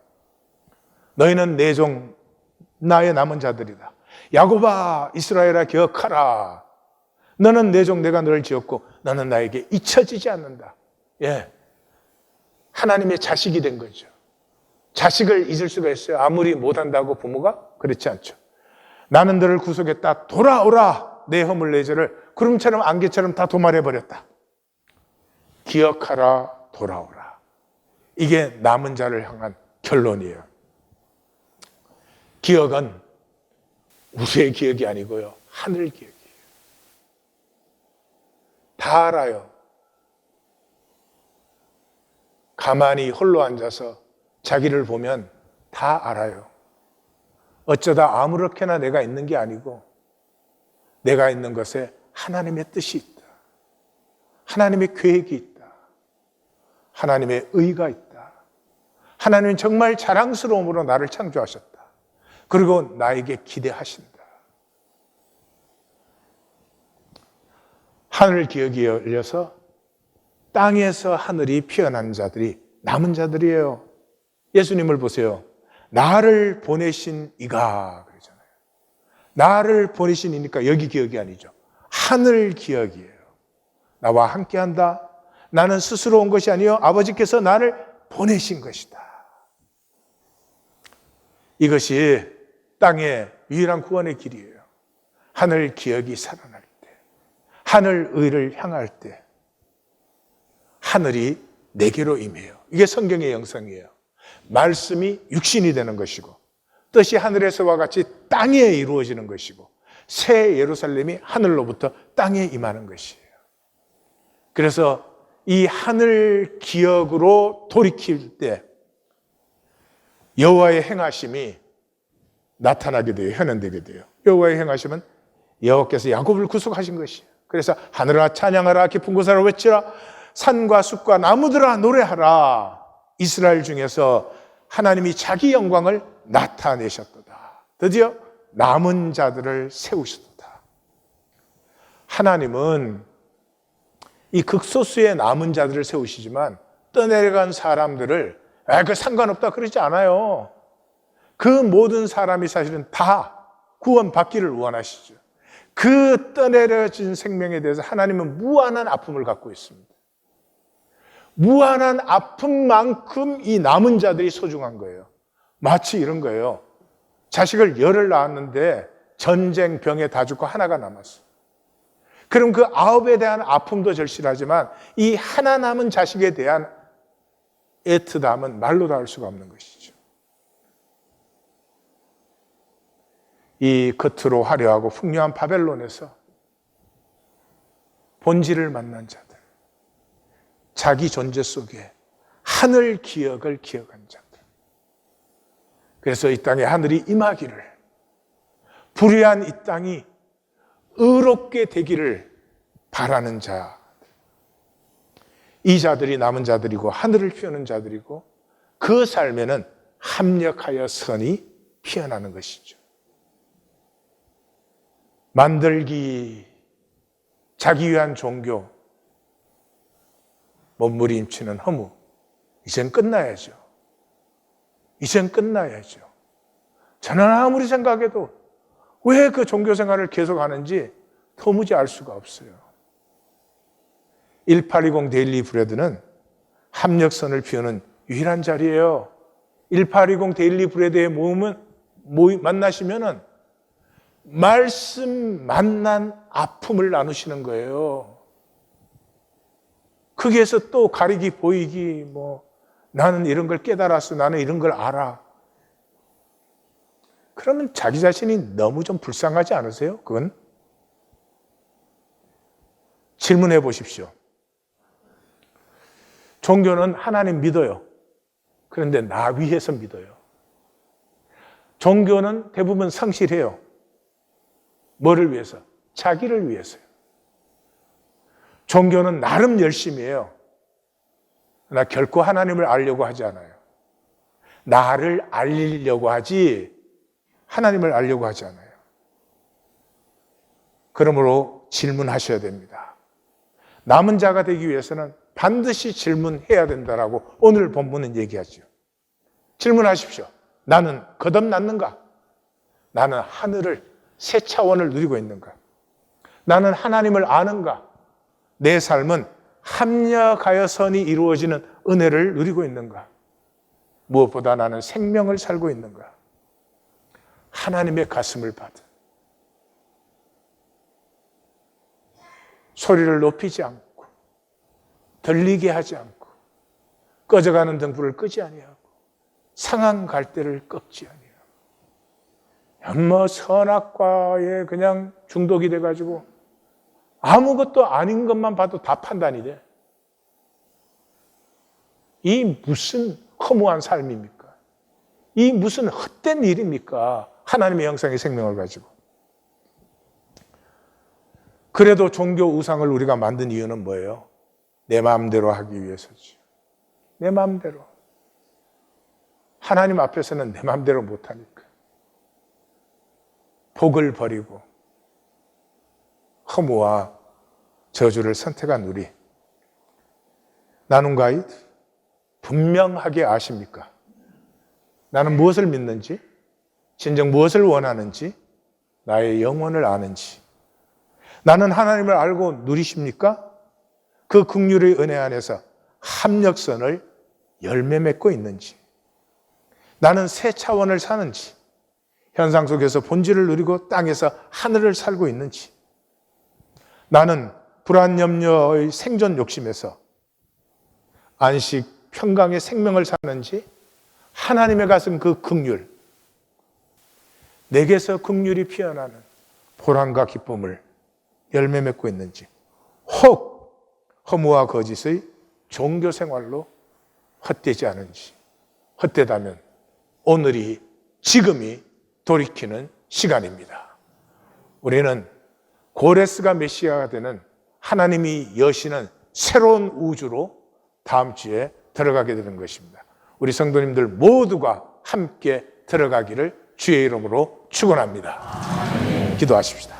너희는 내 종 나의 남은 자들이다. 야곱아 이스라엘아 기억하라. 너는 내 종 내가 너를 지었고 너는 나에게 잊혀지지 않는다. 하나님의 자식이 된 거죠. 자식을 잊을 수가 있어요? 아무리 못한다고 부모가? 그렇지 않죠. 나는 너를 구속했다. 돌아오라. 내 허물 내 죄를 구름처럼 안개처럼 다 도말해버렸다. 기억하라. 돌아오라. 이게 남은 자를 향한 결론이에요. 기억은 우리의 기억이 아니고요. 하늘 기억이에요. 다 알아요. 가만히 홀로 앉아서 자기를 보면 다 알아요. 어쩌다 아무렇게나 내가 있는 게 아니고 내가 있는 것에 하나님의 뜻이 있다. 하나님의 계획이 있다. 하나님의 의가 있다. 하나님은 정말 자랑스러움으로 나를 창조하셨다. 그리고 나에게 기대하신다. 하늘 기억이 열려서 땅에서 하늘이 피어난 자들이 남은 자들이에요. 예수님을 보세요. 나를 보내신 이가 그러잖아요. 나를 보내신 이니까 여기 기억이 아니죠. 하늘 기억이에요. 나와 함께한다. 나는 스스로 온 것이 아니요 아버지께서 나를 보내신 것이다. 이것이 땅의 유일한 구원의 길이에요. 하늘 기억이 살아날 때, 하늘 의를 향할 때 하늘이 내게로 임해요. 이게 성경의 영성이에요. 말씀이 육신이 되는 것이고 뜻이 하늘에서와 같이 땅에 이루어지는 것이고 새 예루살렘이 하늘로부터 땅에 임하는 것이에요. 그래서 이 하늘 기억으로 돌이킬 때 여호와의 행하심이 나타나게 돼요. 현현되게 돼요. 여호와의 행하심은 여호와께서 야곱을 구속하신 것이에요. 그래서 하늘아 찬양하라, 깊은 곳으로 외치라, 산과 숲과 나무들아 노래하라. 이스라엘 중에서 하나님이 자기 영광을 나타내셨도다. 드디어 남은 자들을 세우셨도다. 하나님은 이 극소수의 남은 자들을 세우시지만 떠내려간 사람들을 그 상관없다 그러지 않아요. 그 모든 사람이 사실은 다 구원받기를 원하시죠. 그 떠내려진 생명에 대해서 하나님은 무한한 아픔을 갖고 있습니다. 무한한 아픔만큼 이 남은 자들이 소중한 거예요. 마치 이런 거예요. 자식을 열을 낳았는데 전쟁 병에 다 죽고 하나가 남았어. 그럼 그 9에 대한 아픔도 절실하지만 이 하나 남은 자식에 대한 애틋함은 말로 다 할 수가 없는 것이죠. 이 겉으로 화려하고 풍요한 바벨론에서 본질을 만난 자들, 자기 존재 속에 하늘 기억을 기억한 자들. 그래서 이 땅에 하늘이 임하기를, 불의한 이 땅이 의롭게 되기를 바라는 자. 이 자들이 남은 자들이고 하늘을 피우는 자들이고 그 삶에는 합력하여 선이 피어나는 것이죠. 만들기, 자기 위한 종교, 몸부림치는 허무. 이젠 끝나야죠. 이젠 끝나야죠. 저는 아무리 생각해도 왜 그 종교 생활을 계속하는지 도무지 알 수가 없어요. 1820 데일리 브레드는 합력선을 피우는 유일한 자리예요. 1820 데일리 브레드에 만나시면은 말씀 만난 아픔을 나누시는 거예요. 거기에서 또 가리기 보이기 나는 이런 걸 깨달았어. 나는 이런 걸 알아. 그러면 자기 자신이 너무 좀 불쌍하지 않으세요? 그건? 질문해 보십시오. 종교는 하나님 믿어요. 그런데 나 위해서 믿어요. 종교는 대부분 성실해요. 뭐를 위해서? 자기를 위해서요. 종교는 나름 열심히 해요. 나 결코 하나님을 알려고 하지 않아요. 나를 알리려고 하지 하나님을 알려고 하지 않아요. 그러므로 질문하셔야 됩니다. 남은 자가 되기 위해서는 반드시 질문해야 된다라고 오늘 본문은 얘기하죠. 질문하십시오. 나는 거듭났는가? 나는 하늘을 새 차원을 누리고 있는가? 나는 하나님을 아는가? 내 삶은 합력하여 선이 이루어지는 은혜를 누리고 있는가? 무엇보다 나는 생명을 살고 있는가? 하나님의 가슴을 받은 소리를 높이지 않고 들리게 하지 않고 꺼져가는 등불을 끄지 아니하고 상한 갈대를 꺾지 아니하고 선악과에 그냥 중독이 돼가지고 아무것도 아닌 것만 봐도 다 판단이 돼. 이 무슨 허무한 삶입니까? 이 무슨 헛된 일입니까? 하나님의 형상의 생명을 가지고. 그래도 종교 우상을 우리가 만든 이유는 뭐예요? 내 마음대로 하기 위해서지. 내 마음대로. 하나님 앞에서는 내 마음대로 못하니까. 복을 버리고 허무와 저주를 선택한 우리. 나눔 가이드 분명하게 아십니까? 나는 무엇을 믿는지, 진정 무엇을 원하는지, 나의 영혼을 아는지. 나는 하나님을 알고 누리십니까? 그 긍휼의 은혜 안에서 합력선을 열매 맺고 있는지. 나는 새 차원을 사는지, 현상 속에서 본질을 누리고 땅에서 하늘을 살고 있는지. 나는 불안 염려의 생존 욕심에서 안식 평강의 생명을 사는지, 하나님의 가슴 그 긍휼, 내게서 긍휼이 피어나는 보람과 기쁨을 열매 맺고 있는지, 혹 허무와 거짓의 종교 생활로 헛되지 않은지. 헛되다면 오늘이, 지금이 돌이키는 시간입니다. 우리는 고레스가 메시아가 되는 하나님이 여시는 새로운 우주로 다음 주에 들어가게 되는 것입니다. 우리 성도님들 모두가 함께 들어가기를 주의 이름으로 축원합니다. 기도하십시다.